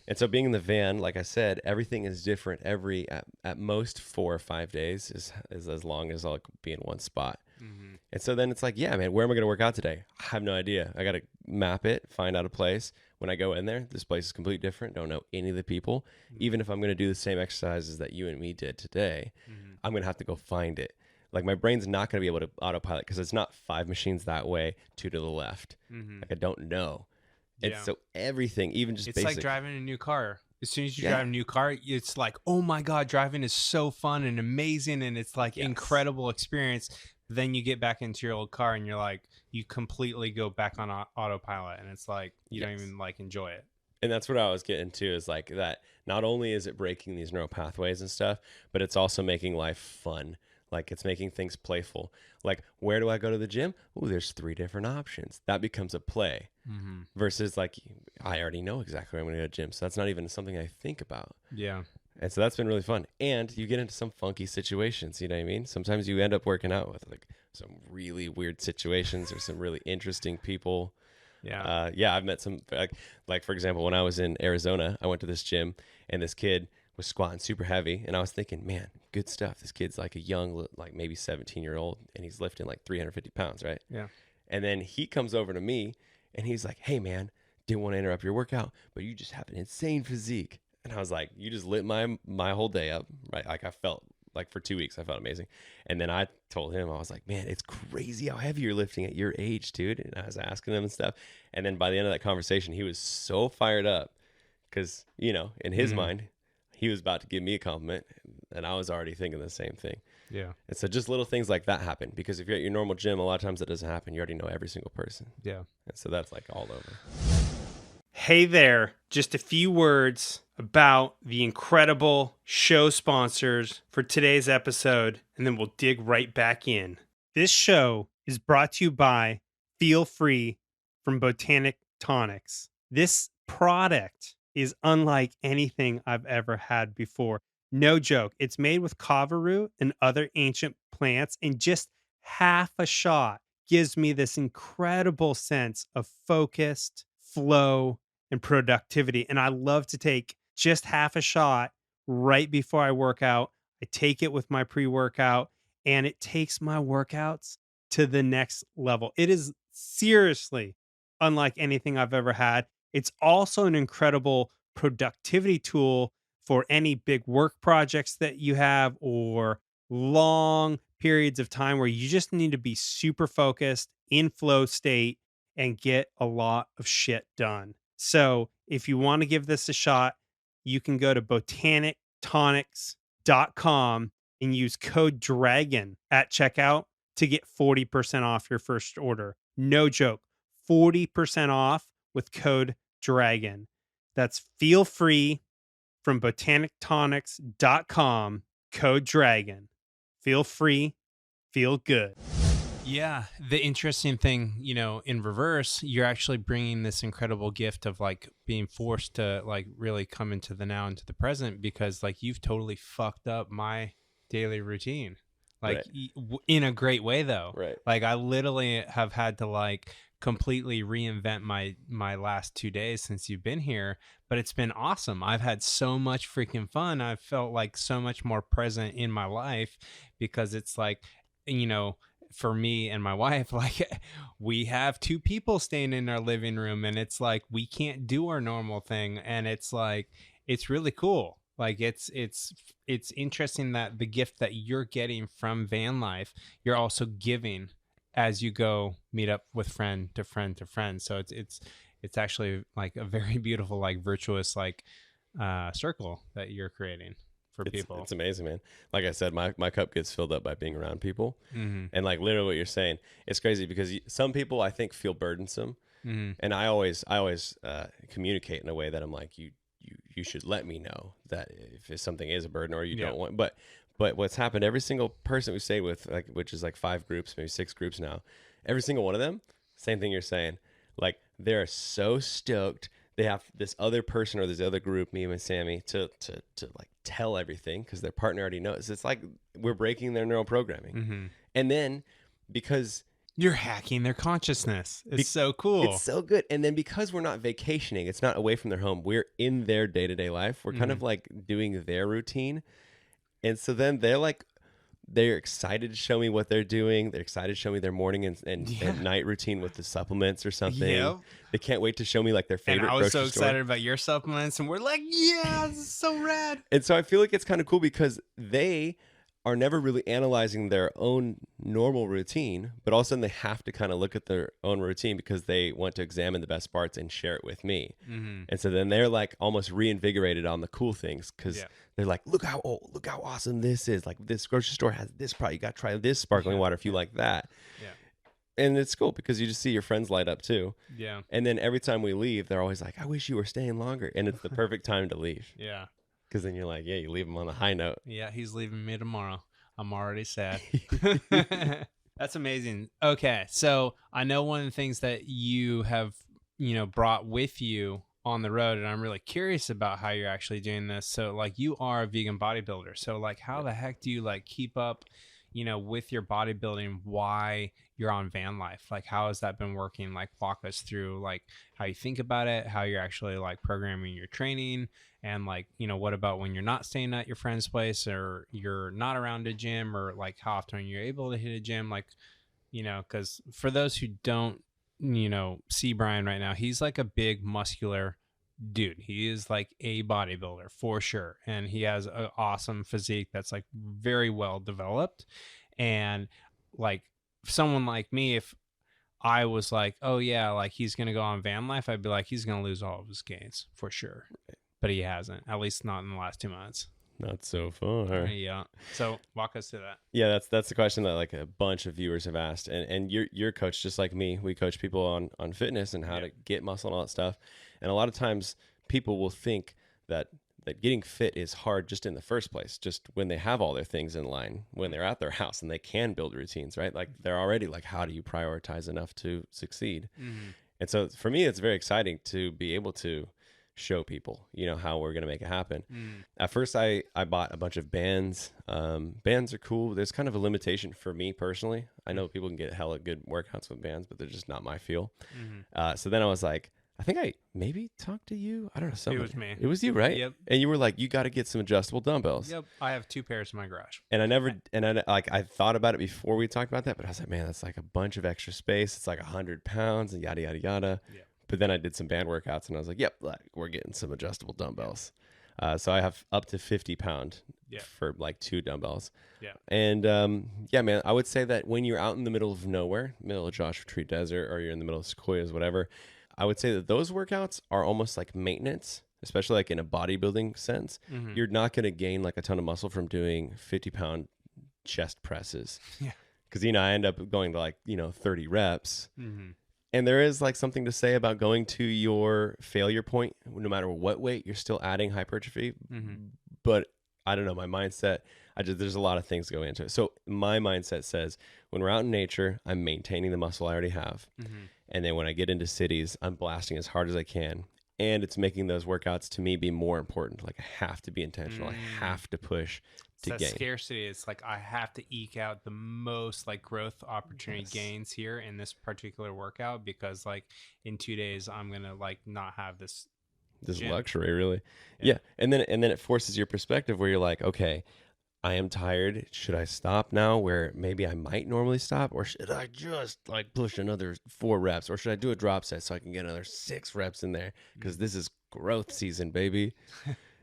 And so being in the van, like I said, everything is different at most 4 or 5 days is as long as I'll be in one spot. And so then it's like, yeah, man, where am I going to work out today? I have no idea. I got to map it, find out a place. When I go in there, this place is completely different. Don't know any of the people. Even if I'm going to do the same exercises that you and me did today, I'm going to have to go find it. Like my brain's not going to be able to autopilot because it's not 5 machines that way, 2 to the left. Like I don't know. And so everything, even just it's basic. like driving a new car. As soon as you drive a new car, it's like, oh my God, driving is so fun and amazing. And it's like incredible experience. Then you get back into your old car and you're like, you completely go back on autopilot. And it's like, you don't even like enjoy it. And that's what I was getting to, is like that not only is it breaking these neural pathways and stuff, but it's also making life fun. Like it's making things playful. Like, where do I go to the gym? Oh, there's 3 different options. That becomes a play versus like, I already know exactly where I'm going to go to the gym. So that's not even something I think about. Yeah. And so that's been really fun. And you get into some funky situations, you know what I mean? Sometimes you end up working out with like some really weird situations or some really interesting people. Yeah. I've met some, like for example, when I was in Arizona, I went to this gym and this kid was squatting super heavy. And I was thinking, man, good stuff. This kid's like a young, like maybe 17-year-old, and he's lifting like 350 pounds, right? Yeah. And then he comes over to me and he's like, hey man, didn't want to interrupt your workout, but you just have an insane physique. And I was like, you just lit my whole day up, right? Like I felt like for 2 weeks, I felt amazing. And then I told him, I was like, man, it's crazy how heavy you're lifting at your age, dude. And I was asking him and stuff. And then by the end of that conversation, he was so fired up because, you know, in his mind, he was about to give me a compliment and I was already thinking the same thing. Yeah. And so just little things like that happen, because if you're at your normal gym, a lot of times that doesn't happen. You already know every single person. Yeah. And so that's like all over. Hey there, just a few words about the incredible show sponsors for today's episode, and then we'll dig right back in. This show is brought to you by Feel Free from Botanic Tonics. This product is unlike anything I've ever had before. No joke. It's made with kava root and other ancient plants, and just half a shot gives me this incredible sense of focused flow and productivity. And I love to take just half a shot right before I work out. I take it with my pre-workout and it takes my workouts to the next level. It is seriously unlike anything I've ever had. It's also an incredible productivity tool for any big work projects that you have or long periods of time where you just need to be super focused in flow state and get a lot of shit done. So if you want to give this a shot, you can go to botanictonics.com and use code DRAGON at checkout to get 40% off your first order. No joke, 40% off with code DRAGON. That's Feel Free from botanictonics.com, code DRAGON. Feel free, feel good. Yeah, the interesting thing, you know, in reverse, you're actually bringing this incredible gift of like being forced to like really come into the now, into the present, because like you've totally fucked up my daily routine, like in a great way though. Right. Like I literally have had to like completely reinvent my last 2 days since you've been here, but it's been awesome. I've had so much freaking fun. I've felt like so much more present in my life because it's like, you know, for me and my wife, like we have 2 people staying in our living room and it's like we can't do our normal thing, and it's like it's really cool. Like it's interesting that the gift that you're getting from van life, you're also giving as you go meet up with friend to friend to friend. So it's actually like a very beautiful like virtuous like circle that you're creating. People. It's amazing, man. Like I said, my cup gets filled up by being around people. And like literally what you're saying, it's crazy because some people I think feel burdensome. And I always communicate in a way that I'm like, you should let me know that if something is a burden or you don't want, but what's happened, every single person we stayed with, like, which is like 5 groups, maybe 6 groups now, every single one of them, same thing you're saying, like they're so stoked they have this other person or this other group, me and Sammy, to like tell everything because their partner already knows. It's like we're breaking their neural programming. Mm-hmm. And then because you're hacking their consciousness. It's so cool. It's so good. And then because we're not vacationing, it's not away from their home. We're in their day-to-day life. We're kind of like doing their routine. And so then they're excited to show me what they're doing. They're excited to show me their morning and night routine with the supplements or something. Yep. They can't wait to show me like their favorite grocery store. And I was so excited about your supplements, and we're like, yeah, this is so rad. And so I feel like it's kind of cool because they are never really analyzing their own normal routine, but all of a sudden they have to kind of look at their own routine because they want to examine the best parts and share it with me. Mm-hmm. And so then they're like almost reinvigorated on the cool things because they're like, look how awesome this is. Like this grocery store has this product. You got to try this sparkling water if you like that. Yeah. And it's cool because you just see your friends light up too. Yeah. And then every time we leave, they're always like, I wish you were staying longer. And it's the perfect time to leave. Yeah. Because then you're like, yeah, you leave him on a high note. Yeah, he's leaving me tomorrow. I'm already sad. That's amazing. Okay, so I know one of the things that you have, brought with you on the road, and I'm really curious about how you're actually doing this. So, like, you are a vegan bodybuilder. So, like, how the heck do you, like, keep up, with your bodybuilding while you're on van life? Like, how has that been working? Like, walk us through, like, how you think about it, how you're actually, like, programming your training, and, like, what about when you're not staying at your friend's place or you're not around a gym, or, like, how often you're able to hit a gym? Like, because for those who don't, see Brian right now, he's, like, a big muscular dude. He is like a bodybuilder for sure, and he has an awesome physique that's like very well developed. And like someone like me, if I was like, oh yeah, like he's gonna go on van life, I'd be like, he's gonna lose all of his gains for sure. But he hasn't, at least not in the last 2 months. Not so far. Yeah. So walk us through that. Yeah, that's the question that like a bunch of viewers have asked. And you're coach just like me. We coach people on fitness and how to get muscle and all that stuff. And a lot of times people will think that getting fit is hard just in the first place, just when they have all their things in line, when they're at their house and they can build routines, right? Like they're already like, how do you prioritize enough to succeed? Mm-hmm. And so for me, it's very exciting to be able to show people, how we're going to make it happen. At first, I bought a bunch of bands. Bands are cool. There's kind of a limitation for me personally. I know people can get hella good workouts with bands, but they're just not my feel. So then I was like, I think I maybe talked to you. I don't know. Somebody. It was me. It was you, right? Yep. And you were like, you got to get some adjustable dumbbells. Yep. I have 2 pairs in my garage. And I thought about it before we talked about that, but I was like, man, that's like a bunch of extra space. It's like 100 pounds and yada, yada, yada. Yeah. But then I did some band workouts and I was like, yep, we're getting some adjustable dumbbells. So I have up to 50 pound for like 2 dumbbells. Yeah. And man, I would say that when you're out in the middle of nowhere, middle of Joshua Tree Desert, or you're in the middle of sequoias, whatever, I would say that those workouts are almost like maintenance, especially like in a bodybuilding sense. Mm-hmm. You're not going to gain like a ton of muscle from doing 50 pound chest presses. Yeah. Because, I end up going to like, 30 reps. Mm-hmm. And there is like something to say about going to your failure point, no matter what weight, you're still adding hypertrophy. Mm-hmm. But I don't know, my mindset, there's a lot of things that go into it. So my mindset says when we're out in nature, I'm maintaining the muscle I already have. Mm-hmm. And then when I get into cities, I'm blasting as hard as I can. And it's making those workouts to me be more important. Like I have to be intentional. I have to push to gain. Scarcity. It's like I have to eke out the most like growth opportunity gains here in this particular workout, because like in 2 days I'm gonna like not have this gym. Luxury, really. Yeah. And then it forces your perspective where you're like, okay, I am tired. Should I stop now where maybe I might normally stop? Or should I just like push another 4 reps? Or should I do a drop set so I can get another 6 reps in there? Because this is growth season, baby.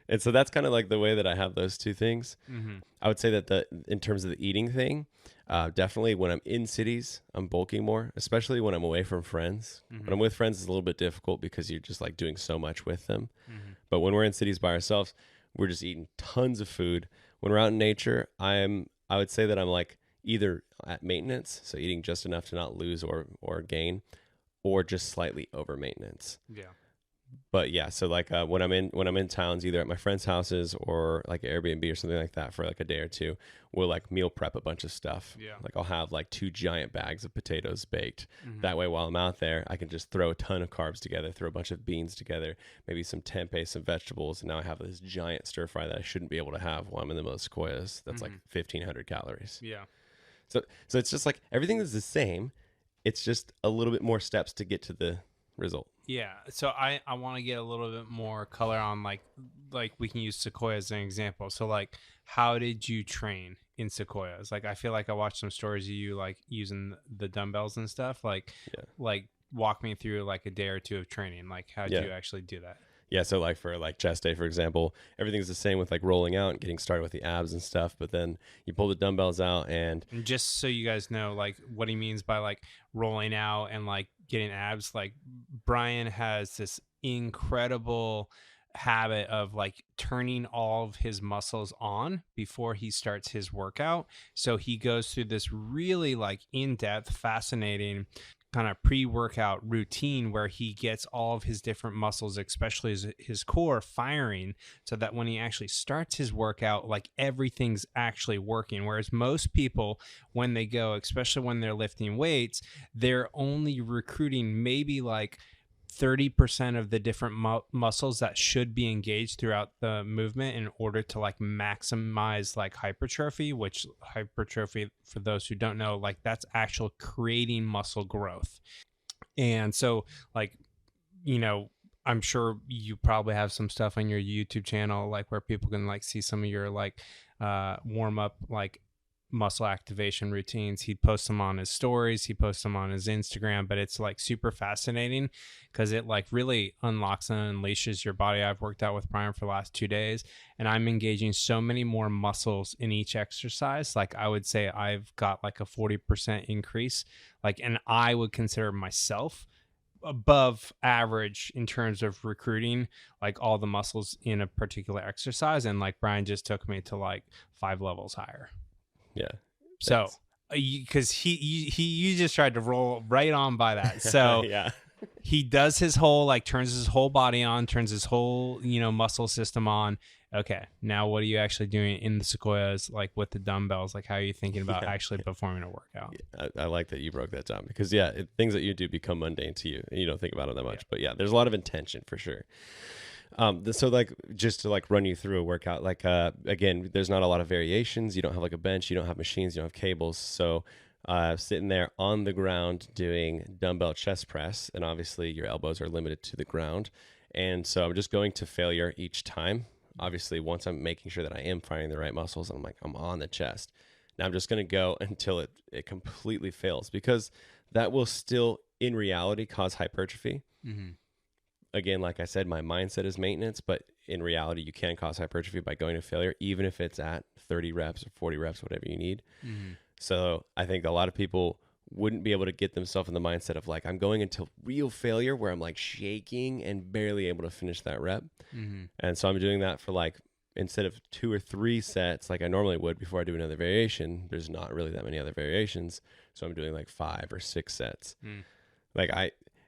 And so that's kind of like the way that I have those 2 things. Mm-hmm. I would say that in terms of the eating thing, definitely when I'm in cities, I'm bulking more, especially when I'm away from friends. Mm-hmm. When I'm with friends, it's a little bit difficult because you're just like doing so much with them. Mm-hmm. But when we're in cities by ourselves, we're just eating tons of food. When we're out in nature, I would say that I'm like either at maintenance, so eating just enough to not lose or gain, or just slightly over maintenance. Yeah. But yeah, so like when I'm in towns, either at my friends' houses or like Airbnb or something like that for like a day or two, we'll like meal prep a bunch of stuff. Yeah. Like I'll have like 2 giant bags of potatoes baked. Mm-hmm. That way, while I'm out there, I can just throw a ton of carbs together, throw a bunch of beans together, maybe some tempeh, some vegetables, and now I have this giant stir fry that I shouldn't be able to have while I'm in the middle of sequoias. That's like 1,500 calories. Yeah. So it's just like everything is the same. It's just a little bit more steps to get to the result. Yeah. So I want to get a little bit more color on like we can use Sequoia as an example. So like, how did you train in Sequoias? Like, I feel like I watched some stories of you like using the dumbbells and stuff. Like, walk me through like a day or two of training. Like, how did you actually do that? Yeah, so like for like chest day, for example, everything's the same with like rolling out and getting started with the abs and stuff. But then you pull the dumbbells out and just so you guys know, like what he means by like rolling out and like getting abs, like Brian has this incredible habit of like turning all of his muscles on before he starts his workout. So he goes through this really like in-depth, fascinating kind of pre-workout routine where he gets all of his different muscles, especially his core, firing, so that when he actually starts his workout, like everything's actually working. Whereas most people, when they go, especially when they're lifting weights, they're only recruiting maybe like 30% of the different muscles that should be engaged throughout the movement in order to like maximize like hypertrophy, which hypertrophy, for those who don't know, like that's actual creating muscle growth. And so like, you know, I'm sure you probably have some stuff on your YouTube channel, like where people can like see some of your like warm up, like muscle activation routines. He posts them on his stories, he posts them on his Instagram, but it's like super fascinating because it like really unlocks and unleashes your body. I've worked out with Brian for the last 2 days and I'm engaging so many more muscles in each exercise. Like I would say I've got like a 40% increase, like, and I would consider myself above average in terms of recruiting like all the muscles in a particular exercise. And like Brian just took me to like 5 levels higher. Yeah. So, because you just tried to roll right on by that. So yeah, he does his whole like turns his whole body on, turns his whole muscle system on. Okay, now what are you actually doing in the Sequoias, like with the dumbbells? Like how are you thinking about actually performing a workout? Yeah, I like that you broke that down because things that you do become mundane to you and you don't think about it that much. Yeah. But yeah, there's a lot of intention for sure. So like just to like run you through a workout, like again, there's not a lot of variations. You don't have like a bench, you don't have machines, you don't have cables. So sitting there on the ground doing dumbbell chest press, and obviously your elbows are limited to the ground. And so I'm just going to failure each time. Obviously, once I'm making sure that I am firing the right muscles, I'm on the chest. Now I'm just going to go until it completely fails, because that will still in reality cause hypertrophy. Mm-hmm. Again, like I said, my mindset is maintenance, but in reality, you can cause hypertrophy by going to failure, even if it's at 30 reps or 40 reps, whatever you need. Mm-hmm. So I think a lot of people wouldn't be able to get themselves in the mindset of like, I'm going into real failure where I'm like shaking and barely able to finish that rep. Mm-hmm. And so I'm doing that for like, instead of 2 or 3 sets, like I normally would before I do another variation, there's not really that many other variations. So I'm doing like 5 or 6 sets. Like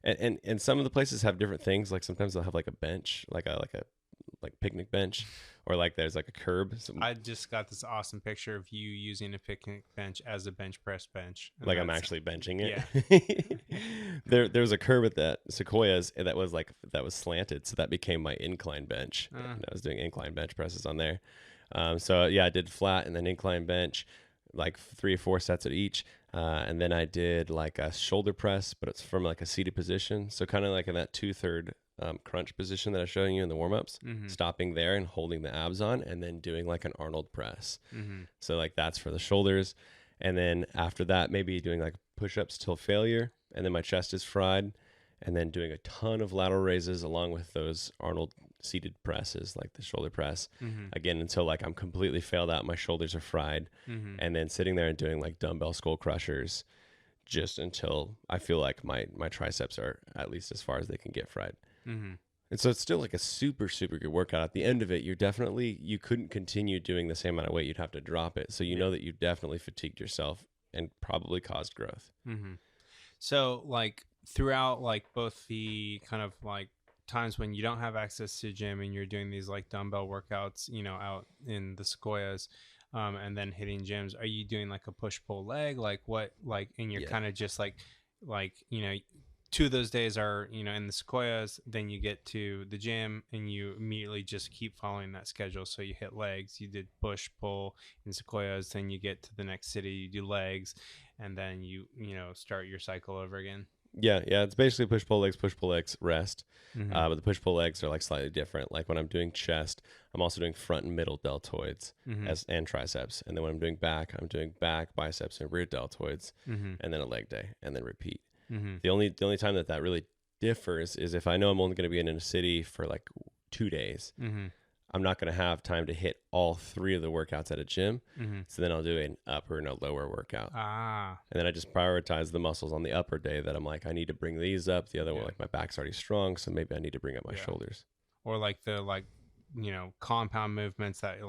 And some of the places have different things. Like sometimes they'll have like a bench, like a picnic bench, or like there's like a curb. I just got this awesome picture of you using a picnic bench as a bench press bench. Like I'm actually benching it. Yeah. There was a curb at that Sequoias that was slanted, so that became my incline bench. And I was doing incline bench presses on there. So yeah, I did flat and then incline bench, like 3 or 4 sets at each. And then I did like a shoulder press, but it's from like a seated position. So kind of like in that 2/3 crunch position that I was showing you in the warm-ups, stopping there and holding the abs on, and then doing like an Arnold press. So like that's for the shoulders. And then after that, maybe doing like push-ups till failure. And then my chest is fried. And then doing a ton of lateral raises along with those Arnold seated presses, like the shoulder press, again, until like I'm completely failed out. My shoulders are fried. And then sitting there and doing like dumbbell skull crushers just until I feel like my triceps are at least as far as they can get fried. And so it's still like a super, super good workout. At the end of it, you couldn't continue doing the same amount of weight. You'd have to drop it. So you know that you definitely fatigued yourself and probably caused growth. So like throughout like both the kind of like times when you don't have access to a gym and you're doing these like dumbbell workouts, out in the sequoias, and then hitting gyms. Are you doing like a push-pull leg? Like what, and you're kind of just like, 2 of those days are, in the sequoias, then you get to the gym and you immediately just keep following that schedule. So you hit legs, you did push, pull in sequoias, then you get to the next city, you do legs, and then you start your cycle over again. Yeah. It's basically push, pull legs, rest. But the push, pull legs are like slightly different. Like when I'm doing chest, I'm also doing front and middle deltoids and triceps. And then when I'm doing back, I'm doing back, biceps, and rear deltoids, and then a leg day, and then repeat. The only time that really differs is if I know I'm only going to be in a city for like 2 days. I'm not going to have time to hit all 3 of the workouts at a gym. So then I'll do an upper and a lower workout. And then I just prioritize the muscles on the upper day that I'm like, I need to bring these up. The other one, like my back's already strong, so maybe I need to bring up my shoulders. Or like the compound movements that you're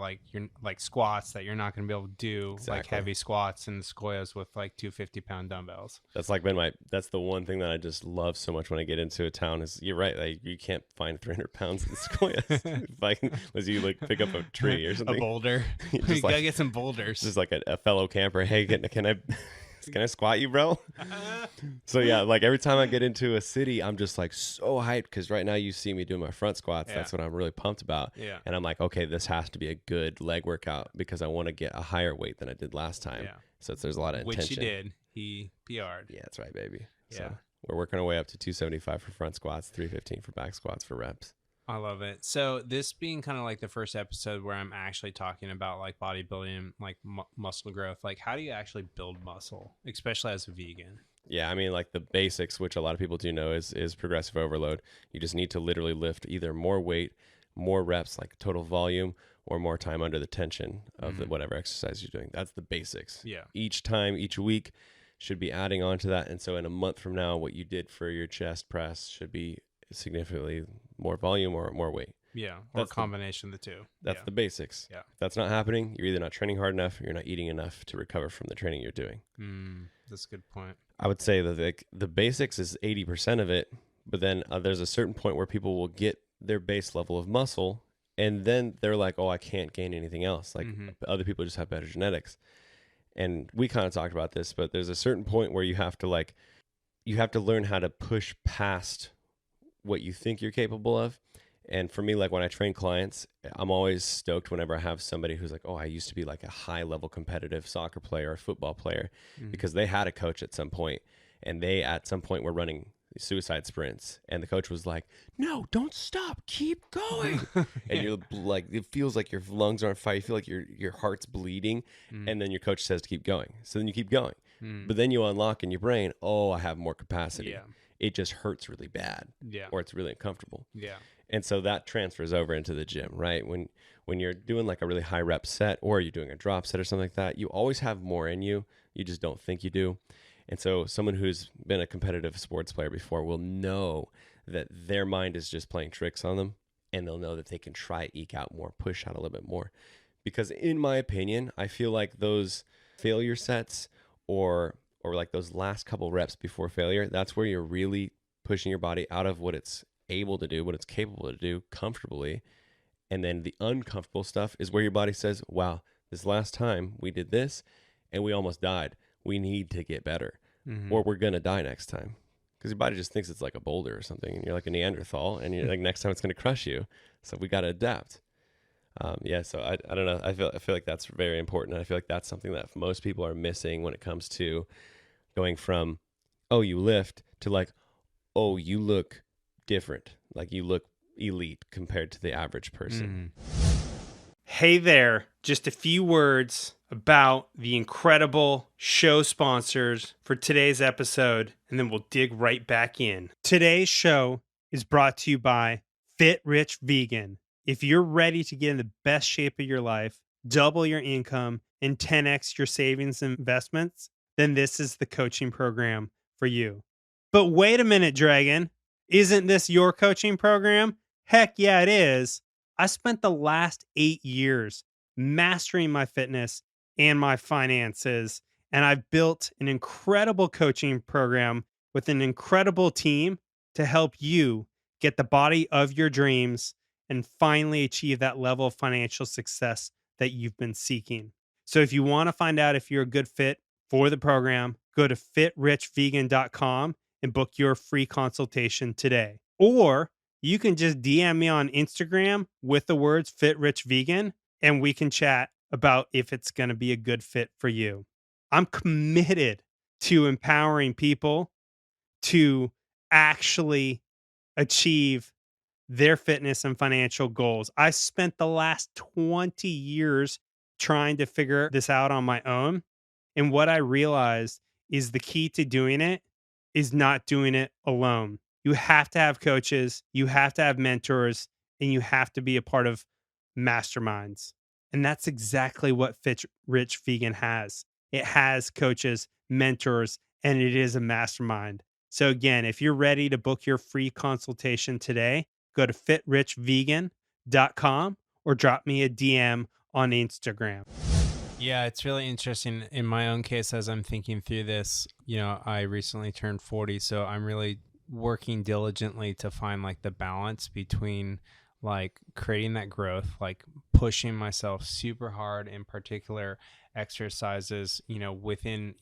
like squats that you're not going to be able to do, like heavy squats in the sequoias with like 250-pound dumbbells. That's like that's the one thing that I just love so much when I get into a town is you're right. Like you can't find 300 pounds in the sequoias unless you like pick up a tree or something. A boulder. You gotta get some boulders. Just like a fellow camper. Hey, can I squat you, bro? So yeah, like every time I get into a city, I'm just like so hyped because right now you see me doing my front squats. That's what I'm really pumped about. Yeah. And I'm like, okay, this has to be a good leg workout because I want to get a higher weight than I did last time. Yeah. So there's a lot of intention. Which he did. He PR'd. Yeah, that's right, baby. Yeah. So we're working our way up to 275 for front squats, 315 for back squats for reps. I love it. So this being kind of like the first episode where I'm actually talking about like bodybuilding, like muscle growth, like how do you actually build muscle, especially as a vegan? Yeah, I mean, like the basics, which a lot of people do know, is progressive overload. You just need to literally lift either more weight, more reps, like total volume, or more time under the tension of whatever exercise you're doing. That's the basics. Yeah. Each time, each week should be adding on to that. And so in a month from now, what you did for your chest press should be significantly more volume or more weight. Yeah, or a combination of the two. That's the basics. Yeah. If that's not happening, you're either not training hard enough or you're not eating enough to recover from the training you're doing. That's a good point. I would say that the basics is 80% of it, but then there's a certain point where people will get their base level of muscle and then they're like, oh, I can't gain anything else. Like other people just have better genetics. And we kind of talked about this, but there's a certain point where you have to learn how to push past what you think you're capable of. And for me, like when I train clients, I'm always stoked whenever I have somebody who's like, oh, I used to be like a high level competitive soccer player or football player, because they had a coach at some point and they at some point were running suicide sprints and the coach was like, no, don't stop, keep going. And you're like, it feels like your lungs are on fire, you feel like your heart's bleeding, and then your coach says to keep going, so then you keep going. But then you unlock in your brain, oh, I have more capacity. It just hurts really bad, or it's really uncomfortable. And so that transfers over into the gym, right? When you're doing like a really high rep set or you're doing a drop set or something like that, you always have more in you. You just don't think you do. And so someone who's been a competitive sports player before will know that their mind is just playing tricks on them, and they'll know that they can try eke out more, push out a little bit more. Because in my opinion, I feel like those failure sets or like those last couple reps before failure, that's where you're really pushing your body out of what it's able to do, what it's capable to do comfortably. And then the uncomfortable stuff is where your body says, wow, this last time we did this and we almost died. We need to get better, or we're going to die next time. Because your body just thinks it's like a boulder or something, and you're like a Neanderthal, and you're like, next time it's going to crush you. So we got to adapt. So I don't know. I feel like that's very important. And I feel like that's something that most people are missing when it comes to going from, oh, you lift, to like, oh, you look different. Like you look elite compared to the average person. Hey there, just a few words about the incredible show sponsors for today's episode, and then we'll dig right back in. Today's show is brought to you by Fit Rich Vegan. If you're ready to get in the best shape of your life, double your income, and 10x your savings and investments, then this is the coaching program for you. But wait a minute, Dragon. Isn't this your coaching program? Heck yeah, it is. I spent the last 8 years mastering my fitness and my finances, and I've built an incredible coaching program with an incredible team to help you get the body of your dreams, and finally achieve that level of financial success that you've been seeking. So if you want to find out if you're a good fit for the program, go to fitrichvegan.com and book your free consultation today. Or you can just DM me on Instagram with the words fitrichvegan and we can chat about if it's going to be a good fit for you. I'm committed to empowering people to actually achieve their fitness and financial goals. I spent the last 20 years trying to figure this out on my own. And what I realized is the key to doing it is not doing it alone. You have to have coaches, you have to have mentors, and you have to be a part of masterminds. And that's exactly what Fit Rich Vegan has. It has coaches, mentors, and it is a mastermind. So again, if you're ready to book your free consultation today, go to fitrichvegan.com or drop me a DM on Instagram. Yeah, it's really interesting. In my own case, as I'm thinking through this, I recently turned 40, so I'm really working diligently to find like the balance between like creating that growth, like pushing myself super hard in particular exercises, within,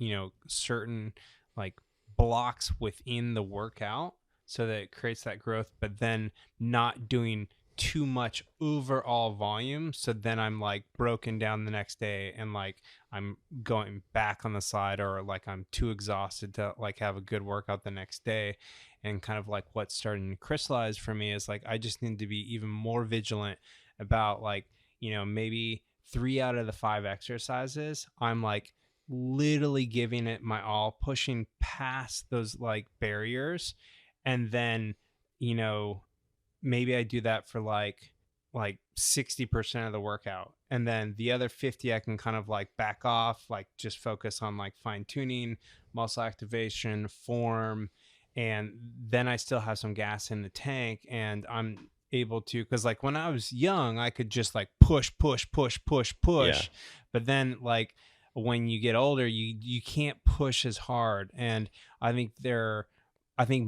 certain like blocks within the workout so that it creates that growth, but then not doing too much overall volume. So then I'm like broken down the next day and like I'm going back on the side, or like I'm too exhausted to like have a good workout the next day. And kind of like what's starting to crystallize for me is like I just need to be even more vigilant about like, maybe 3 out of the 5 exercises I'm like literally giving it my all, pushing past those like barriers. And then, maybe I do that for like 60% of the workout. And then the other 50, I can kind of like back off, like just focus on like fine tuning, muscle activation, form. And then I still have some gas in the tank, and I'm able to, because like when I was young, I could just like push. Yeah. But then like when you get older, you can't push as hard. And I think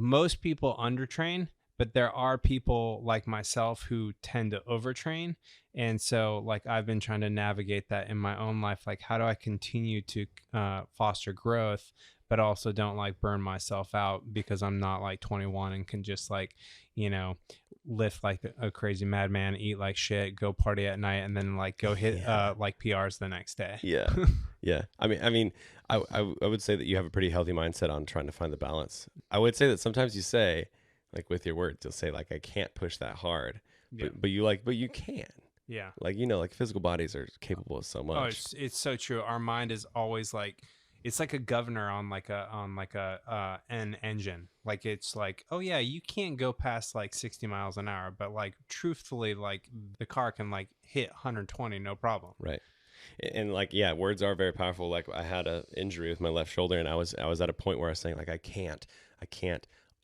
most people undertrain, but there are people like myself who tend to overtrain. And so like I've been trying to navigate that in my own life. Like, how do I continue to foster growth, but also don't like burn myself out because I'm not like 21 and can just like, lift like a crazy madman, eat like shit, go party at night, and then like go hit like PRs the next day. Yeah. Yeah. I mean, I would say that you have a pretty healthy mindset on trying to find the balance. I would say that sometimes you say, like with your words, you'll say like, I can't push that hard, but you can. Yeah. Like, like physical bodies are capable of so much. Oh, it's so true. Our mind is always like, it's like a governor on an engine. Like it's like, oh yeah, you can't go past like 60 miles an hour, but like truthfully, like the car can like hit 120, no problem. Right. And like, yeah, words are very powerful. Like I had an injury with my left shoulder, and I was at a point where I was saying like, I can't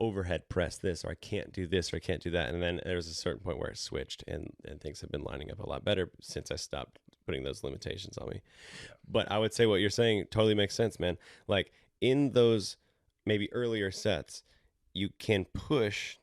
overhead press this, or I can't do this, or I can't do that. And then there was a certain point where it switched, and things have been lining up a lot better since I stopped putting those limitations on me. Yeah. But I would say what you're saying totally makes sense, man. Like in those maybe earlier sets, you can push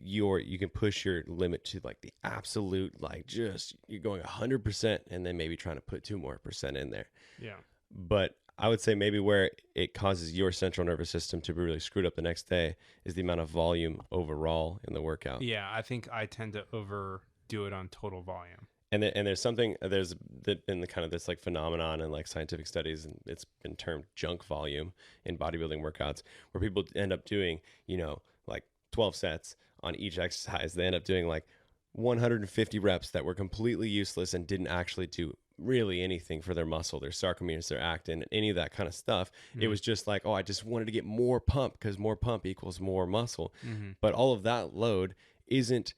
you can push your limit to like the absolute, like just you're going 100%, and then maybe trying to put 2% more in there. Yeah. But I would say maybe where it causes your central nervous system to be really screwed up the next day is the amount of volume overall in the workout. Yeah, I think I tend to overdo it on total volume. And there's something, there's been the kind of this like phenomenon in like scientific studies, and it's been termed junk volume in bodybuilding workouts, where people end up doing, like 12 sets on each exercise. They end up doing like 150 reps that were completely useless and didn't actually do really anything for their muscle, their sarcomeres, their actin, any of that kind of stuff. Mm-hmm. It was just like, I just wanted to get more pump because more pump equals more muscle. Mm-hmm. But all of that load isn't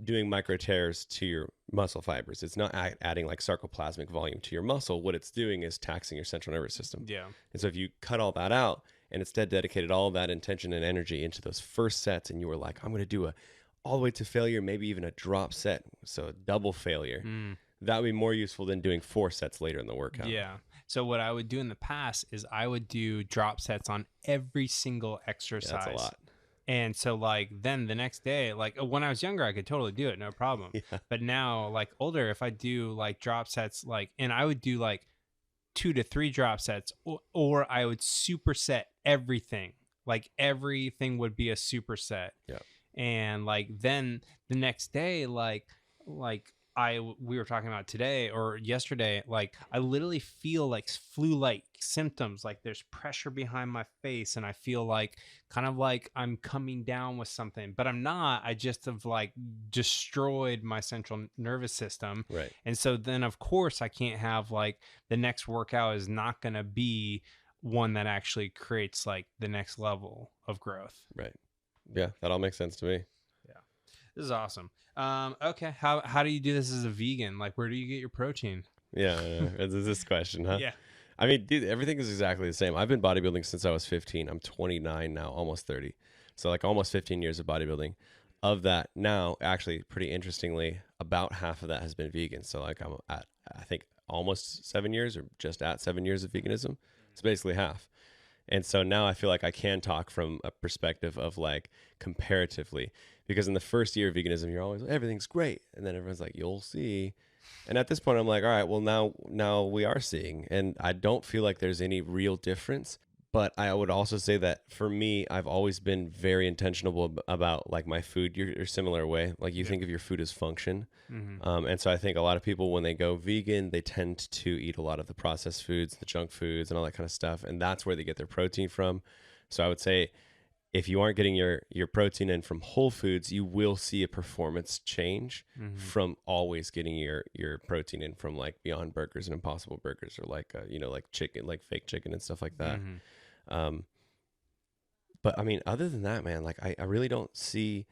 doing micro tears to your muscle fibers. It's not adding like sarcoplasmic volume to your muscle. What it's doing is taxing your central nervous system. Yeah. And so if you cut all that out and instead dedicated all that intention and energy into those first sets, and you were like, I'm going to do all the way to failure, maybe even a drop set, so a double failure, that would be more useful than doing 4 sets later in the workout. Yeah. So what I would do in the past is I would do drop sets on every single exercise. Yeah, that's a lot. And so like then the next day, like when I was younger, I could totally do it, no problem. Yeah. But now like older, if I do like drop sets, like, and I would do like 2 to 3 drop sets, or I would superset everything. Like everything would be a superset. Yeah. And like then the next day, like we were talking about today or yesterday, like I literally feel like flu-like symptoms, like there's pressure behind my face and I feel like kind of like I'm coming down with something, but I'm not. I just have like destroyed my central nervous system. Right. And so then of course I can't have like the next workout is not going to be one that actually creates like the next level of growth. Right. Yeah, that all makes sense to me. Yeah. This is awesome. Okay. How do you do this as a vegan? Like, where do you get your protein? Yeah. It's this question, huh? Yeah. I mean, dude, everything is exactly the same. I've been bodybuilding since I was 15. I'm 29 now, almost 30. So like almost 15 years of bodybuilding. Of that now, actually, pretty interestingly, about half of that has been vegan. So like I'm at, I think, almost 7 years or just at 7 years of veganism. It's basically half. And so now I feel like I can talk from a perspective of like comparatively, because in the first year of veganism, you're always, everything's great. And then everyone's like, you'll see. And at this point, I'm like, all right, well, now we are seeing. And I don't feel like there's any real difference. But I would also say that for me, I've always been very intentional about like my food. You're a similar way. Like you think of your food as function. Mm-hmm. And so I think a lot of people, when they go vegan, they tend to eat a lot of the processed foods, the junk foods and all that kind of stuff. And that's where they get their protein from. So I would say if you aren't getting your protein in from whole foods, you will see a performance change from always getting your protein in from like Beyond Burgers and Impossible Burgers or like, like chicken, like fake chicken and stuff like that. Mm-hmm. But I mean, other than that, man, like I really don't see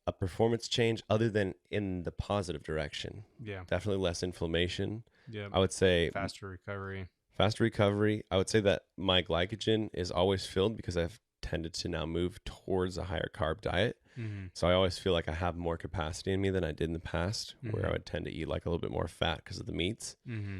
a performance change other than in the positive direction. Yeah. Definitely less inflammation. Yeah. I would say faster recovery. I would say that my glycogen is always filled because I've tended to now move towards a higher carb diet. Mm-hmm. So I always feel like I have more capacity in me than I did in the past, where I would tend to eat like a little bit more fat because of the meats. Mm-hmm.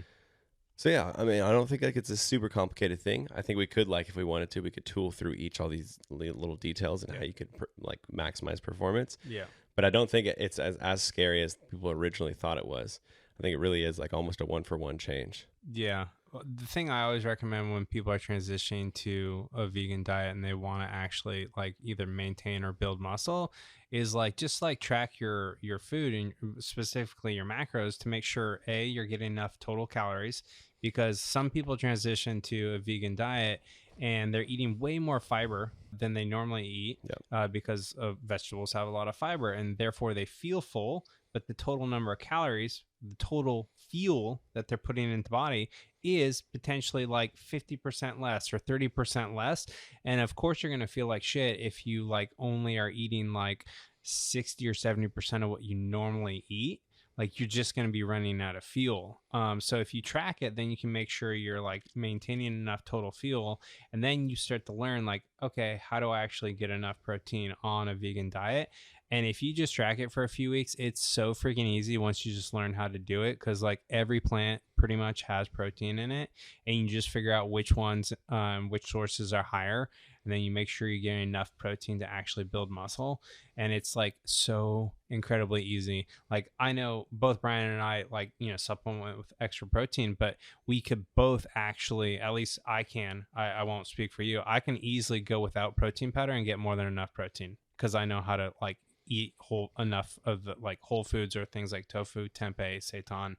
So yeah, I mean, I don't think like it's a super complicated thing. I think we could, like, if we wanted to, we could tool through all these little details and how you could like maximize performance. Yeah. But I don't think it's as scary as people originally thought it was. I think it really is like almost a 1-for-1 change. Yeah. The thing I always recommend when people are transitioning to a vegan diet and they want to actually like either maintain or build muscle is like just like track your food and specifically your macros to make sure you're getting enough total calories, because some people transition to a vegan diet and they're eating way more fiber than they normally eat. Yep. Because vegetables have a lot of fiber and therefore they feel full, but the total number of calories, the total fuel that they're putting into the body is potentially like 50% less or 30% less. And of course you're going to feel like shit if you like only are eating like 60 or 70% of what you normally eat. Like you're just going to be running out of fuel. So if you track it, then you can make sure you're like maintaining enough total fuel. And then you start to learn like, okay, how do I actually get enough protein on a vegan diet? And if you just track it for a few weeks, it's so freaking easy once you just learn how to do it. Because like every plant pretty much has protein in it. And you just figure out which ones, which sources are higher. And then you make sure you're getting enough protein to actually build muscle. And it's like so incredibly easy. Like I know both Brian and I like, supplement with extra protein, but we could both actually, at least I can, I won't speak for you. I can easily go without protein powder and get more than enough protein because I know how to like eat enough of the like whole foods or things like tofu, tempeh, seitan,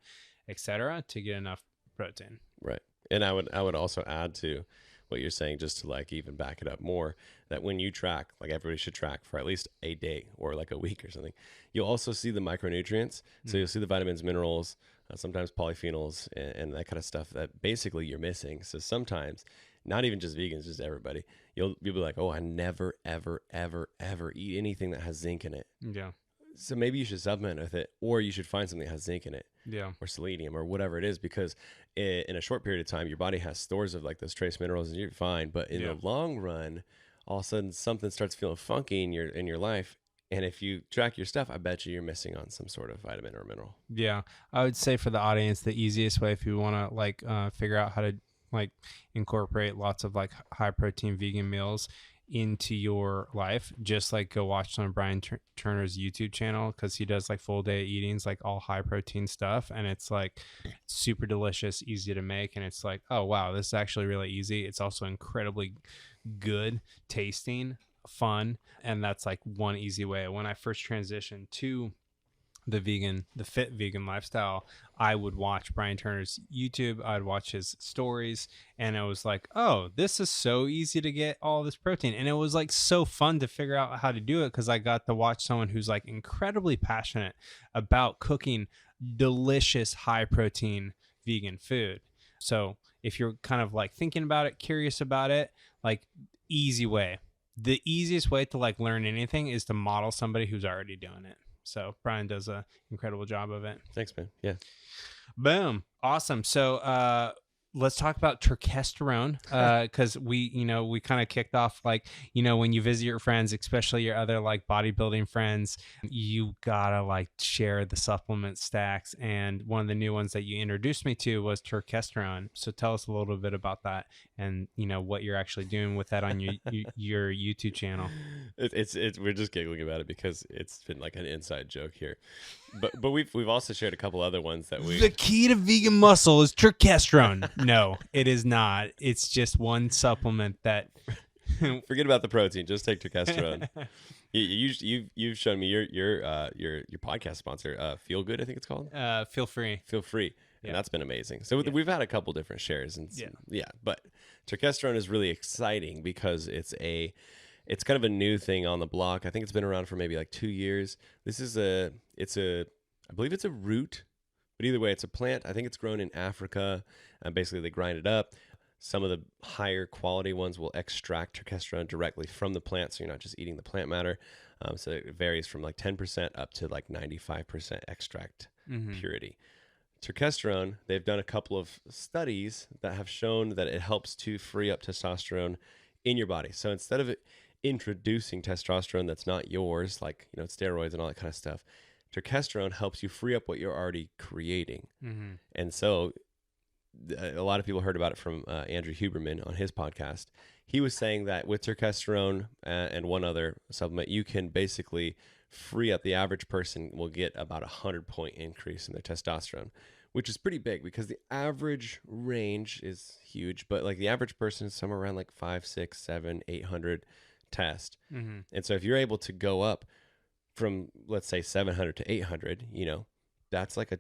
etc. to get enough protein. Right. And I would also add to what you're saying, just to like even back it up more, that when you track, like everybody should track for at least a day or like a week or something, you'll also see the micronutrients. So you'll see the vitamins, minerals, sometimes polyphenols and that kind of stuff that basically you're missing. So sometimes, not even just vegans, just everybody, you'll be like, oh, I never, ever, ever, ever eat anything that has zinc in it. Yeah. So maybe you should supplement with it, or you should find something that has zinc in it. Yeah. Or selenium or whatever it is, because in a short period of time, your body has stores of like those trace minerals and you're fine. But in the long run, all of a sudden something starts feeling funky in your life. And if you track your stuff, I bet you're missing on some sort of vitamin or mineral. Yeah. I would say for the audience, the easiest way, if you want to like figure out how to like incorporate lots of like high protein vegan meals, into your life, just like go watch some of Brian Turner's YouTube channel, because he does like full day eatings, like all high protein stuff, and it's like super delicious, easy to make, and it's like, oh wow, this is actually really easy. It's also incredibly good tasting, fun, and that's like one easy way. When I first transitioned to the fit vegan lifestyle, I would watch Brian Turner's YouTube, I'd watch his stories, and it was like, oh, this is so easy to get all this protein. And it was like so fun to figure out how to do it, because I got to watch someone who's like incredibly passionate about cooking delicious high protein vegan food. So if you're kind of like thinking about it, curious about it, like the easiest way to like learn anything is to model somebody who's already doing it. So Brian does an incredible job of it. Thanks, man. Yeah. Boom. Awesome. So let's talk about turkesterone, because we kind of kicked off like, when you visit your friends, especially your other like bodybuilding friends, you gotta like share the supplement stacks. And one of the new ones that you introduced me to was turkesterone. So tell us a little bit about that, and what you're actually doing with that on your YouTube channel. It's we're just giggling about it because it's been like an inside joke here, but we've also shared a couple other ones that The key to vegan muscle is turkesterone. No, it is not. It's just one supplement that. Forget about the protein. Just take turkesterone. You've shown me your podcast sponsor, Feel Good, I think it's called. Feel Free. Feel Free, Yeah. and that's been amazing. So we've had a couple different shares, and but turkesterone is really exciting because it's kind of a new thing on the block. I think it's been around for maybe like 2 years. This is I believe it's a root, but either way, it's a plant. I think it's grown in Africa, and basically they grind it up. Some of the higher quality ones will extract turkesterone directly from the plant, so you're not just eating the plant matter. So it varies from like 10% up to like 95% extract purity. Turkesterone, they've done a couple of studies that have shown that it helps to free up testosterone in your body. So instead of introducing testosterone that's not yours, like steroids and all that kind of stuff, turkesterone helps you free up what you're already creating. And so a lot of people heard about it from Andrew Huberman on his podcast. He was saying that with turkesterone and one other supplement, you can basically free up, the average person will get about 100-point increase in their testosterone, which is pretty big because the average range is huge, but like the average person is somewhere around like 5, 6, 7, 800 test. And so if you're able to go up from, let's say, 700 to 800, that's like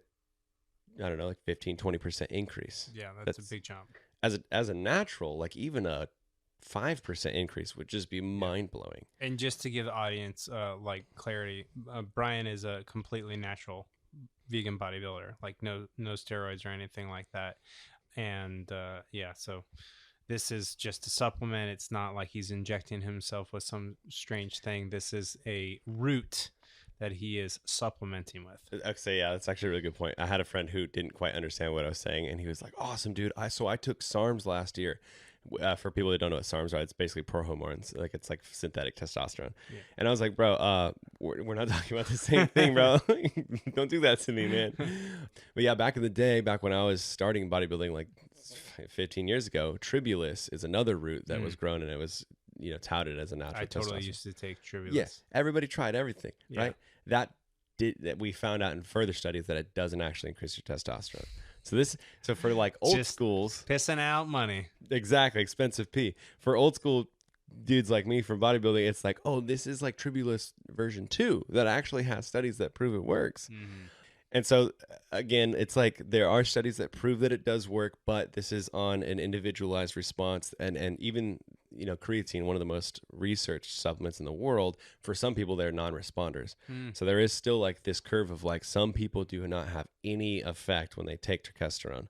like 15, 20% increase. Yeah, that's a big jump. As a natural, like even a 5% increase would just be mind blowing. And just to give the audience like clarity, Brian is a completely natural vegan bodybuilder, like no steroids or anything like that. And so this is just a supplement. It's not like he's injecting himself with some strange thing. This is a root that he is supplementing with. Okay, yeah, that's actually a really good point. I had a friend who didn't quite understand what I was saying, and he was like, awesome, dude. I took SARMs last year. For people that don't know what SARMs are, it's basically prohormones. Like it's like synthetic testosterone. Yeah. And I was like, bro, we're not talking about the same thing, bro. Don't do that to me, man. But yeah, back in the day, back when I was starting bodybuilding like 15 years ago, Tribulus is another root that was grown, and it was touted as a natural testosterone. I totally used to take Tribulus. Yeah, everybody tried everything, right? That we found out in further studies that it doesn't actually increase your testosterone. So for like old just schools, pissing out money. Exactly, expensive pee. For old school dudes like me from bodybuilding, it's like, oh, this is like Tribulus version 2 that actually has studies that prove it works. And so again, it's like there are studies that prove that it does work, but this is on an individualized response. And even, creatine, one of the most researched supplements in the world, for some people, they're non-responders. So there is still like this curve of like some people do not have any effect when they take turkesterone.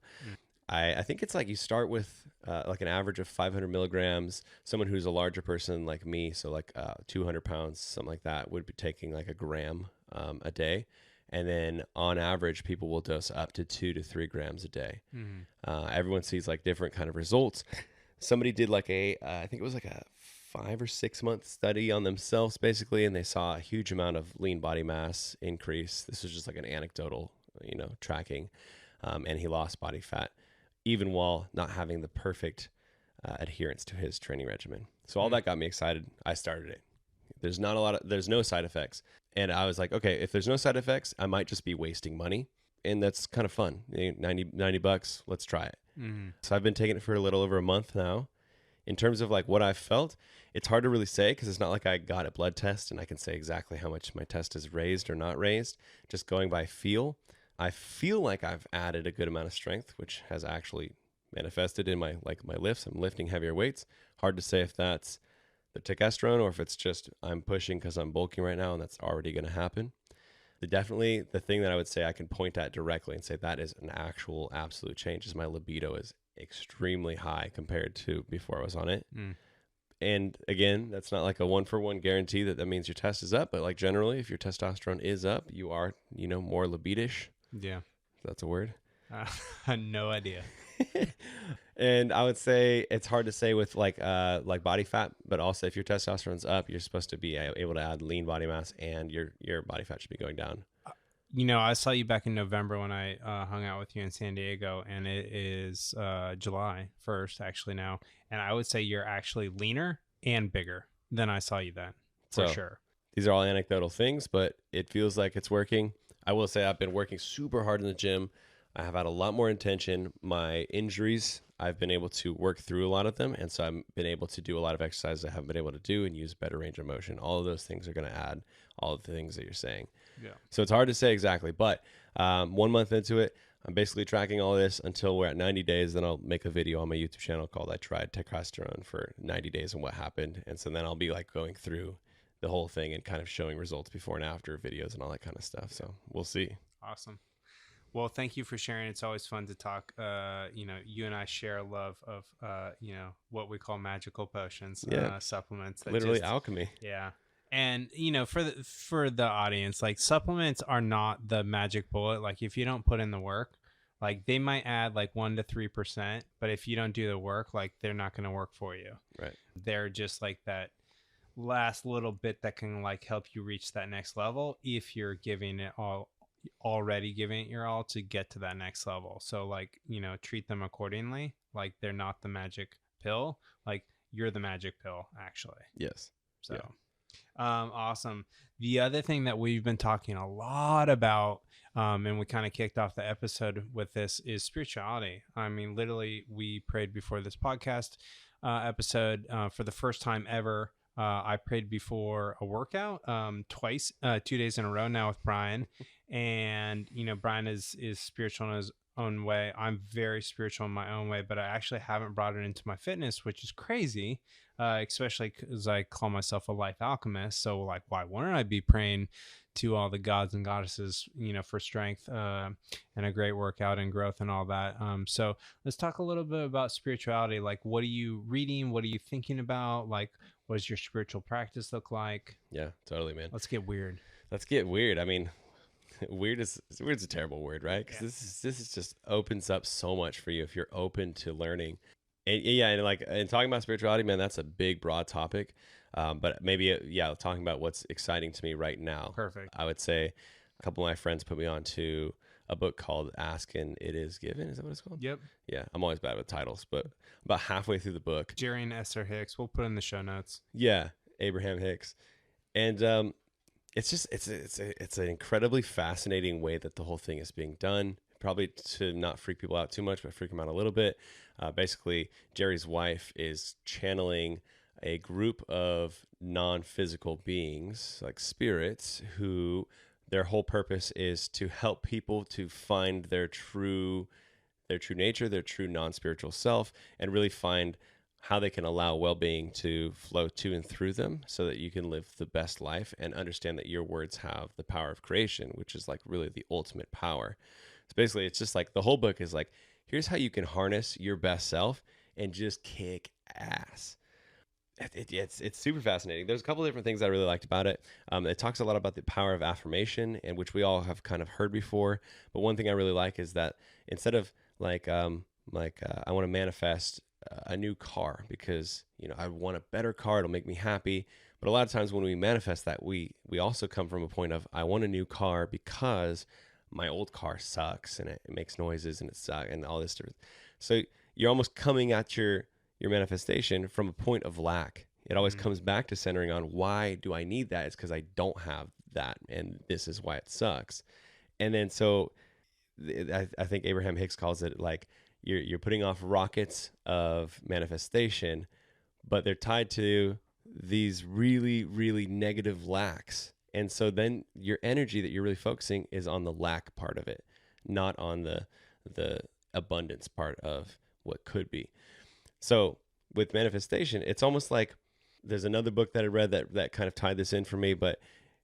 I think it's like you start with like an average of 500 milligrams. Someone who's a larger person like me, so like 200 pounds, something like that, would be taking like a gram a day. And then on average, people will dose up to 2 to 3 grams a day. Everyone sees like different kind of results. Somebody did like I think it was like a 5 or 6 month study on themselves basically, and they saw a huge amount of lean body mass increase. This was just like an anecdotal, tracking. And he lost body fat, even while not having the perfect adherence to his training regimen. So all that got me excited. I started it. There's no side effects. And I was like, okay, if there's no side effects, I might just be wasting money. And that's kind of fun. $90, let's try it. So I've been taking it for a little over a month now. In terms of like what I've felt, it's hard to really say because it's not like I got a blood test and I can say exactly how much my test is raised or not raised. Just going by feel, I feel like I've added a good amount of strength, which has actually manifested in my lifts. I'm lifting heavier weights. Hard to say if that's the testosterone or if it's just I'm pushing because I'm bulking right now and that's already going to happen. Definitely the thing that I would say I can point at directly and say that is an actual absolute change is my libido is extremely high compared to before I was on it. And again, that's not like a 1-for-1 guarantee that means your test is up, but like generally if your testosterone is up, you are, more libidish. Yeah. That's a word. No idea. And I would say it's hard to say with like body fat, but also if your testosterone's up, you're supposed to be able to add lean body mass and your body fat should be going down. I saw you back in November when I hung out with you in San Diego, and it is July 1st actually now. And I would say you're actually leaner and bigger than I saw you then, for sure. These are all anecdotal things, but it feels like it's working. I will say I've been working super hard in the gym. I have had a lot more intention. My injuries, I've been able to work through a lot of them. And so I've been able to do a lot of exercises I haven't been able to do and use better range of motion. All of those things are going to add all of the things that you're saying. Yeah. So it's hard to say exactly, but 1 month into it, I'm basically tracking all this until we're at 90 days. Then I'll make a video on my YouTube channel called I Tried Testosterone for 90 days and what happened. And so then I'll be like going through the whole thing and kind of showing results before and after videos and all that kind of stuff. So we'll see. Awesome. Well, thank you for sharing. It's always fun to talk. You and I share a love of, what we call magical potions, supplements. That literally alchemy. Yeah. And, for the audience, like supplements are not the magic bullet. Like if you don't put in the work, like they might add like 1 to 3%, but if you don't do the work, like they're not going to work for you. Right. They're just like that last little bit that can like help you reach that next level if you're giving it already giving it your all to get to that next level. So like, treat them accordingly. Like they're not the magic pill. Like you're the magic pill actually. Yes. So, awesome. The other thing that we've been talking a lot about, and we kind of kicked off the episode with this is spirituality. I mean, literally we prayed before this podcast, episode, for the first time ever. I prayed before a workout, twice, 2 days in a row now with Brian. And, Brian is spiritual in his own way. I'm very spiritual in my own way, but I actually haven't brought it into my fitness, which is crazy, especially because I call myself a life alchemist. So like, why wouldn't I be praying to all the gods and goddesses, for strength, and a great workout and growth and all that. So let's talk a little bit about spirituality. Like, what are you reading? What are you thinking about? Like, what does your spiritual practice look like? Yeah, totally, man. Let's get weird. I mean, weird's a terrible word, right? Because this is just opens up so much for you if you're open to learning. And talking about spirituality, man, that's a big, broad topic. But maybe, talking about what's exciting to me right now. Perfect. I would say a couple of my friends put me on to a book called Ask and It Is Given. Is that what it's called? Yep. Yeah, I'm always bad with titles, but about halfway through the book. Jerry and Esther Hicks. We'll put in the show notes. Yeah, Abraham Hicks. And it's just it's an incredibly fascinating way that the whole thing is being done. Probably to not freak people out too much, but freak them out a little bit. Basically, Jerry's wife is channeling a group of non-physical beings, like spirits, who their whole purpose is to help people to find their true nature, their true non-spiritual self, and really find how they can allow well-being to flow to and through them so that you can live the best life and understand that your words have the power of creation, which is like really the ultimate power. So basically, it's just like the whole book is like, here's how you can harness your best self and just kick ass. It's super fascinating. There's a couple of different things I really liked about it. It talks a lot about the power of affirmation, and which we all have kind of heard before. But one thing I really like is that instead of I want to manifest a new car because I want a better car, it'll make me happy. But a lot of times when we manifest that, we also come from a point of I want a new car because my old car sucks and it makes noises and it sucks and all this stuff. So you're almost coming at your your manifestation from a point of lack. It always comes back to centering on, why do I need that? It's because I don't have that, and this is why it sucks. And then so I think Abraham Hicks calls it like you're putting off rockets of manifestation, but they're tied to these really, really negative lacks. And so then your energy that you're really focusing is on the lack part of it, not on the abundance part of what could be. So with manifestation, it's almost like, there's another book that I read that kind of tied this in for me, but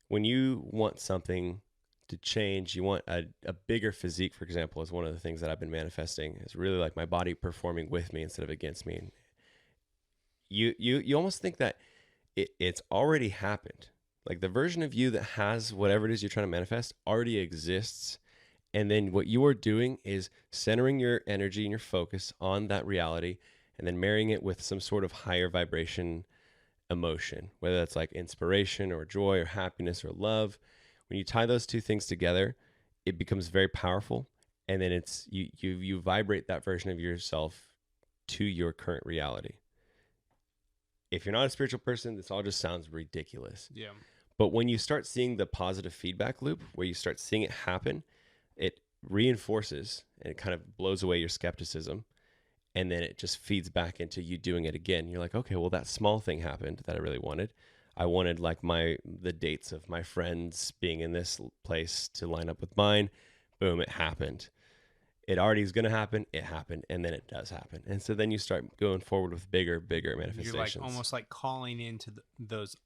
when you want something to change, you want a bigger physique, for example, is one of the things that I've been manifesting. Is really like my body performing with me instead of against me. And you almost think that it's already happened. Like the version of you that has whatever it is you're trying to manifest already exists. And then what you are doing is centering your energy and your focus on that reality, and then marrying it with some sort of higher vibration emotion, whether that's like inspiration or joy or happiness or love. When you tie those two things together, it becomes very powerful, and then it's you vibrate that version of yourself to your current reality. If you're not a spiritual person, this all just sounds ridiculous. Yeah. But when you start seeing the positive feedback loop, where you start seeing it happen, it reinforces and it kind of blows away your skepticism. And then it just feeds back into you doing it again. You're like, okay, well, that small thing happened that I really wanted. I wanted like the dates of my friends being in this place to line up with mine. Boom, it happened. It already is going to happen. It happened. And then it does happen. And so then you start going forward with bigger manifestations. You're like almost like calling into those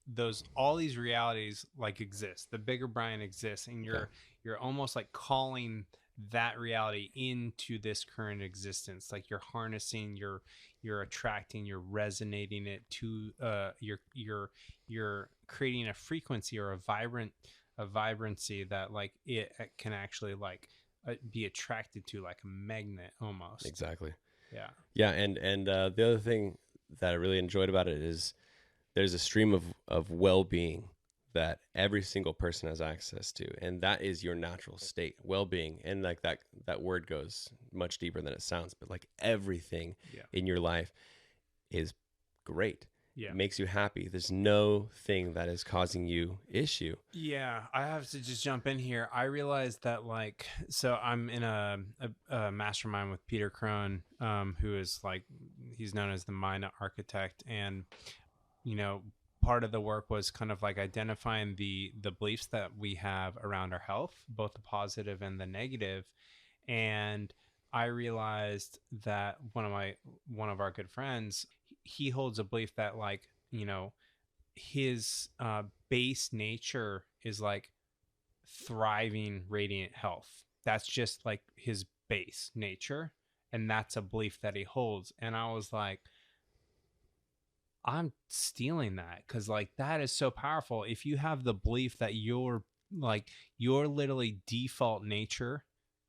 all these realities like exist. The bigger Brian exists, and you're almost like calling that reality into this current existence. Like you're harnessing, you're attracting, you're resonating it to you're creating a frequency or a vibrancy that like it can actually like be attracted to, like a magnet almost. Exactly. Yeah. And the other thing that I really enjoyed about it is there's a stream of well-being that every single person has access to, and that is your natural state, well-being. And like that word goes much deeper than it sounds, but like everything in your life is great. It makes you happy. There's no thing that is causing you issue. Yeah, I have to just jump in here. I realized that like, so I'm in a mastermind with Peter Crone, who is like, he's known as the mind architect. And, you know, part of the work was kind of like identifying the beliefs that we have around our health, both the positive and the negative. And I realized that one of our good friends, he holds a belief that like, you know, his base nature is like thriving, radiant health. That's just like his base nature. And that's a belief that he holds. And I was like, I'm stealing that, because like that is so powerful. If you have the belief that your literally default nature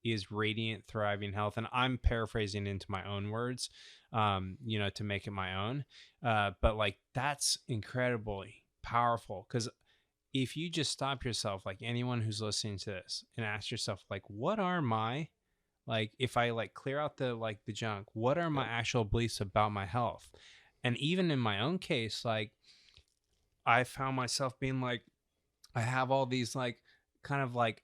is radiant, thriving health, and I'm paraphrasing into my own words, you know, to make it my own, but like that's incredibly powerful. Because if you just stop yourself, like anyone who's listening to this, and ask yourself, like, what are my, like, if I like clear out the junk, what are my actual beliefs about my health? And even in my own case, like I found myself being like, I have all these like kind of like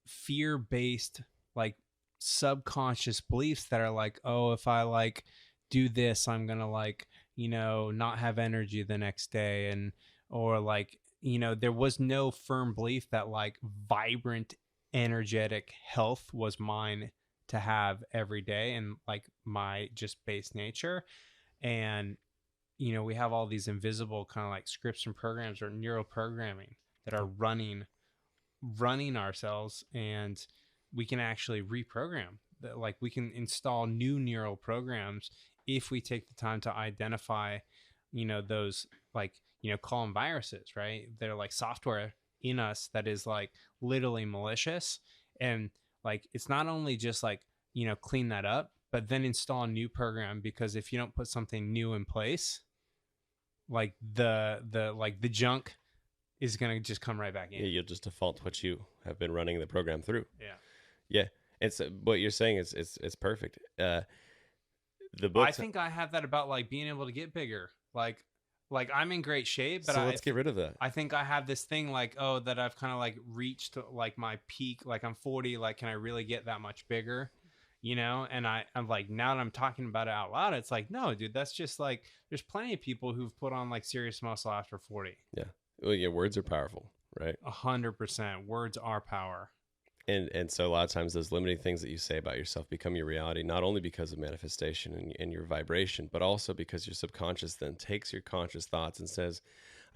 fear-based, like subconscious beliefs that are like, oh, if I like do this, I'm going to like, you know, not have energy the next day. And, or like, you know, there was no firm belief that like vibrant, energetic health was mine to have every day, and like my just base nature. And you know, we have all these invisible kind of like scripts and programs or neural programming that are running ourselves, and we can actually reprogram that. Like we can install new neural programs if we take the time to identify, you know, those like, you know, call them viruses, right? They're like software in us that is like literally malicious. And like, it's not only just like, you know, clean that up, but then install a new program, because if you don't put something new in place, like the junk is going to just come right back in. Yeah, you'll just default to what you have been running the program through. Yeah. Yeah. It's what you're saying is it's perfect. the book. I think I have that about like being able to get bigger. Like I'm in great shape, but So let's get rid of that. I think I have this thing like, oh, that I've kind of like reached like my peak. Like I'm 40. Like, can I really get that much bigger? You know? And I'm like, now that I'm talking about it out loud, it's like, no, dude, that's just like, there's plenty of people who've put on like serious muscle after 40. Yeah. Well, yeah, words are powerful, right? 100%. Words are power. And so a lot of times those limiting things that you say about yourself become your reality, not only because of manifestation and your vibration, but also because your subconscious then takes your conscious thoughts and says,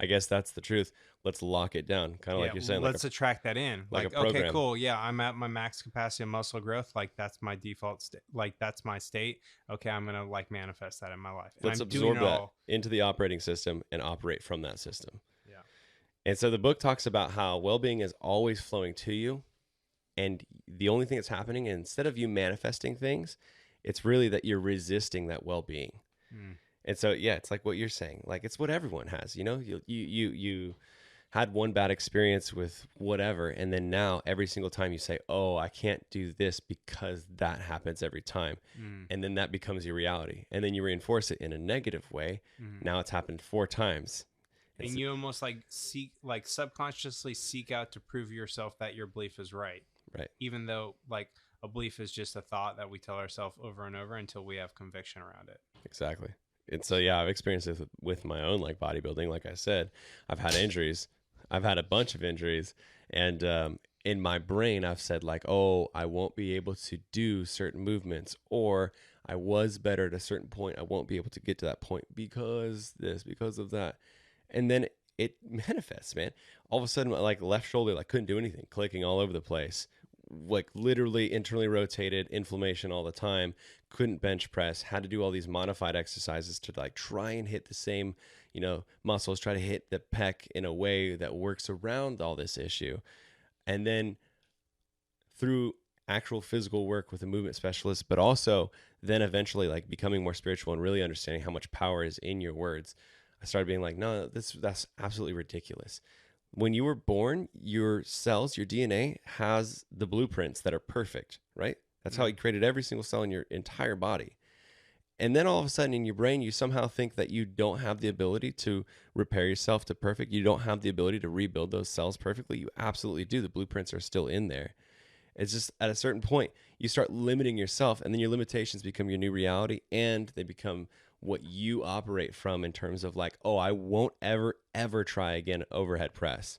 I guess that's the truth. Let's lock it down. Kind of like you're saying. Let's attract that in. like a okay, program. cool. Yeah, I'm at my max capacity of muscle growth. Like that's my default state. Like that's my state. Okay, I'm going to like manifest that in my life. And Let's I'm absorb doing it that all. into the operating system and operate from that system. Yeah. And so the book talks about how well-being is always flowing to you. And the only thing that's happening, instead of you manifesting things, it's really that you're resisting that well-being. And so, yeah, it's like what you're saying. Like, it's what everyone has, you know? You had one bad experience with whatever, and then now every single time you say, oh, I can't do this because that happens every time. And then that becomes your reality. And then you reinforce it in a negative way. Now it's happened 4 times. And you almost like subconsciously seek out to prove yourself that your belief is right. Right. Even though like a belief is just a thought that we tell ourselves over and over until we have conviction around it. Exactly. And so, yeah, I've experienced this with my own like bodybuilding. Like I said, I've had injuries. I've had a bunch of injuries. And in my brain, I've said like, oh, I won't be able to do certain movements, or I was better at a certain point. I won't be able to get to that point because this, because of that. And then it manifests, man. All of a sudden, like left shoulder, like couldn't do anything, clicking all over the place, like literally internally rotated, inflammation all the time, couldn't bench press, had to do all these modified exercises to like try and hit the same, you know, muscles, try to hit the pec in a way that works around all this issue. And then through actual physical work with a movement specialist, but also then eventually like becoming more spiritual and really understanding how much power is in your words, I started being like, no, that's absolutely ridiculous. When you were born, your cells, your DNA has the blueprints that are perfect, right? That's how he created every single cell in your entire body. And then all of a sudden in your brain, you somehow think that you don't have the ability to repair yourself to perfect. You don't have the ability to rebuild those cells perfectly. You absolutely do. The blueprints are still in there. It's just at a certain point, you start limiting yourself, and then your limitations become your new reality, and they become what you operate from in terms of like, oh, I won't ever try again overhead press.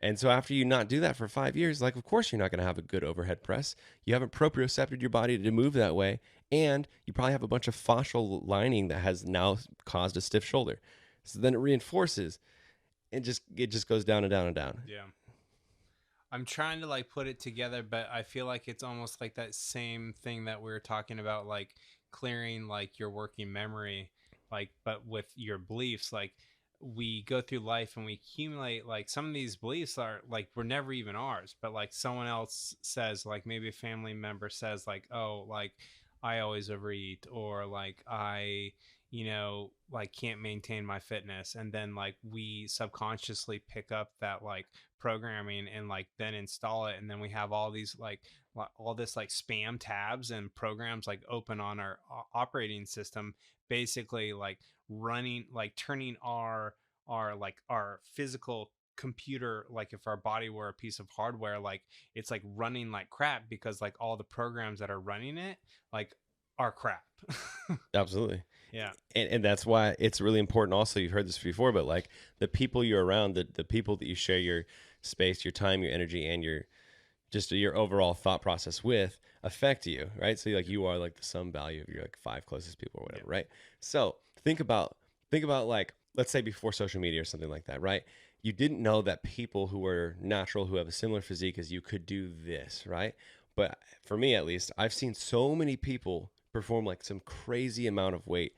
And so after you not do that for 5 years, like, of course you're not going to have a good overhead press. You haven't propriocepted your body to move that way, and you probably have a bunch of fascial lining that has now caused a stiff shoulder. So then it reinforces, and it just goes down and down and down. Yeah. I'm trying to like put it together, but I feel like it's almost like that same thing that we were talking about, like clearing like your working memory, like, but with your beliefs. Like we go through life and we accumulate, like some of these beliefs are like, were never even ours, but like someone else says, like maybe a family member says like, oh, like I always overeat, or like I, you know, like can't maintain my fitness. And then like we subconsciously pick up that like programming and like then install it. And then we have all these like all this like spam tabs and programs like open on our operating system, basically like running, like turning our like our physical computer, like if our body were a piece of hardware, like it's like running like crap because like all the programs that are running it like are crap. Absolutely. Yeah. And that's why it's really important also, you've heard this before, but like the people you're around, the people that you share your space, your time, your energy, and your overall thought process with affect you, right? So like you are like the sum value of your like 5 closest people or whatever, right? So think about like, let's say before social media or something like that, right? You didn't know that people who are natural, who have a similar physique as you could do this, right? But for me, at least, I've seen so many people perform like some crazy amount of weight.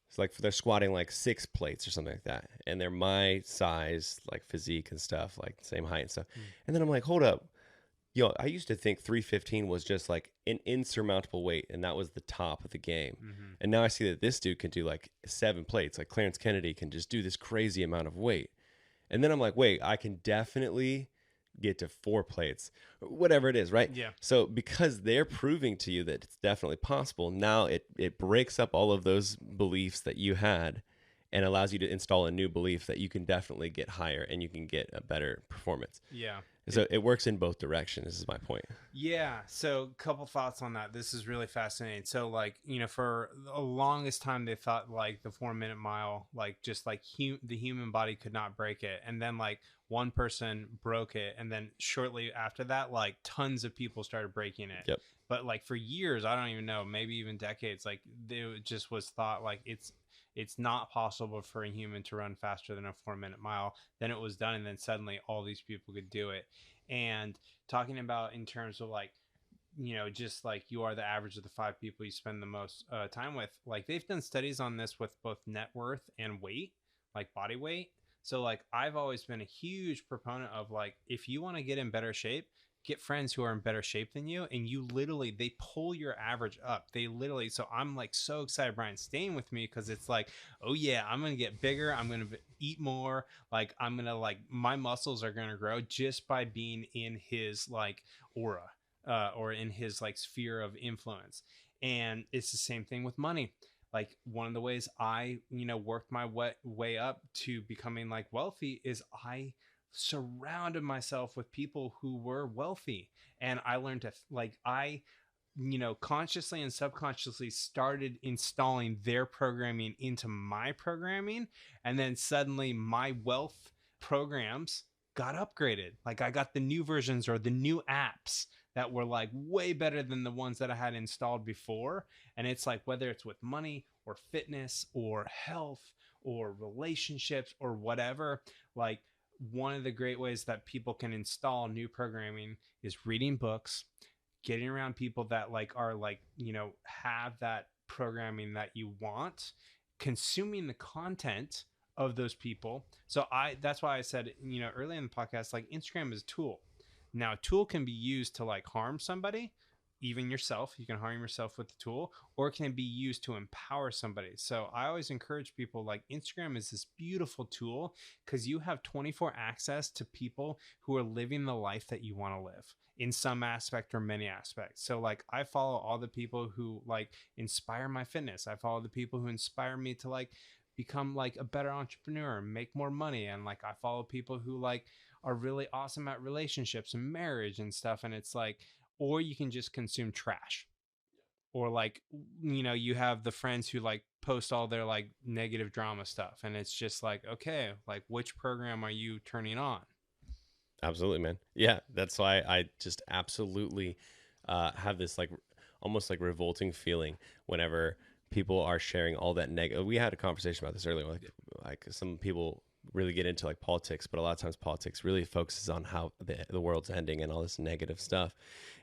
It's like they're squatting like 6 plates or something like that. And they're my size, like physique and stuff, like same height and stuff. And then I'm like, hold up. Yo, I used to think 315 was just like an insurmountable weight, and that was the top of the game. And now I see that this dude can do like 7 plates. Like Clarence Kennedy can just do this crazy amount of weight. And then I'm like, wait, I can definitely get to 4 plates, whatever it is, right? Yeah. So because they're proving to you that it's definitely possible, now it breaks up all of those beliefs that you had and allows you to install a new belief that you can definitely get higher and you can get a better performance. Yeah. So it works in both directions, is my point. Yeah. So a couple thoughts on that. This is really fascinating. So like, for the longest time, they thought like the 4-minute mile, like just like the human body could not break it. And then like one person broke it. And then shortly after that, like tons of people started breaking it. Yep. But like for years, I don't even know, maybe even decades, like it just was thought like it's not possible for a human to run faster than a 4-minute mile. Then it was done. And then suddenly all these people could do it. And talking about in terms of like, just like you are the average of the 5 people you spend the most time with, like they've done studies on this with both net worth and weight, like body weight. So like I've always been a huge proponent of like, if you want to get in better shape, get friends who are in better shape than you, and they pull your average up. So I'm like so excited Brian's staying with me, because it's like, oh yeah, I'm gonna get bigger, I'm gonna eat more, like I'm gonna like my muscles are gonna grow just by being in his like aura, or in his like sphere of influence. And it's the same thing with money. Like one of the ways I worked my way up to becoming like wealthy is I surrounded myself with people who were wealthy, and I learned to consciously and subconsciously started installing their programming into my programming, and then suddenly my wealth programs got upgraded. Like I got the new versions or the new apps that were like way better than the ones that I had installed before. And it's like, whether it's with money or fitness or health or relationships or whatever, like one of the great ways that people can install new programming is reading books, getting around people that like are like, have that programming that you want, consuming the content of those people. So that's why I said, early in the podcast, like Instagram is a tool. Now, a tool can be used to like harm somebody, even yourself. You can harm yourself with the tool, or it can be used to empower somebody. So I always encourage people, like Instagram is this beautiful tool because you have 24 access to people who are living the life that you want to live in some aspect or many aspects. So like I follow all the people who like inspire my fitness. I follow the people who inspire me to like become like a better entrepreneur and make more money. And like I follow people who like are really awesome at relationships and marriage and stuff. And it's like, or you can just consume trash, or like, you have the friends who like post all their like negative drama stuff. And it's just like, okay, like which program are you turning on? Absolutely, man. Yeah. That's why I just absolutely have this like almost like revolting feeling whenever people are sharing all that negative. We had a conversation about this earlier. Like some people really get into like politics, but a lot of times politics really focuses on how the world's ending and all this negative stuff.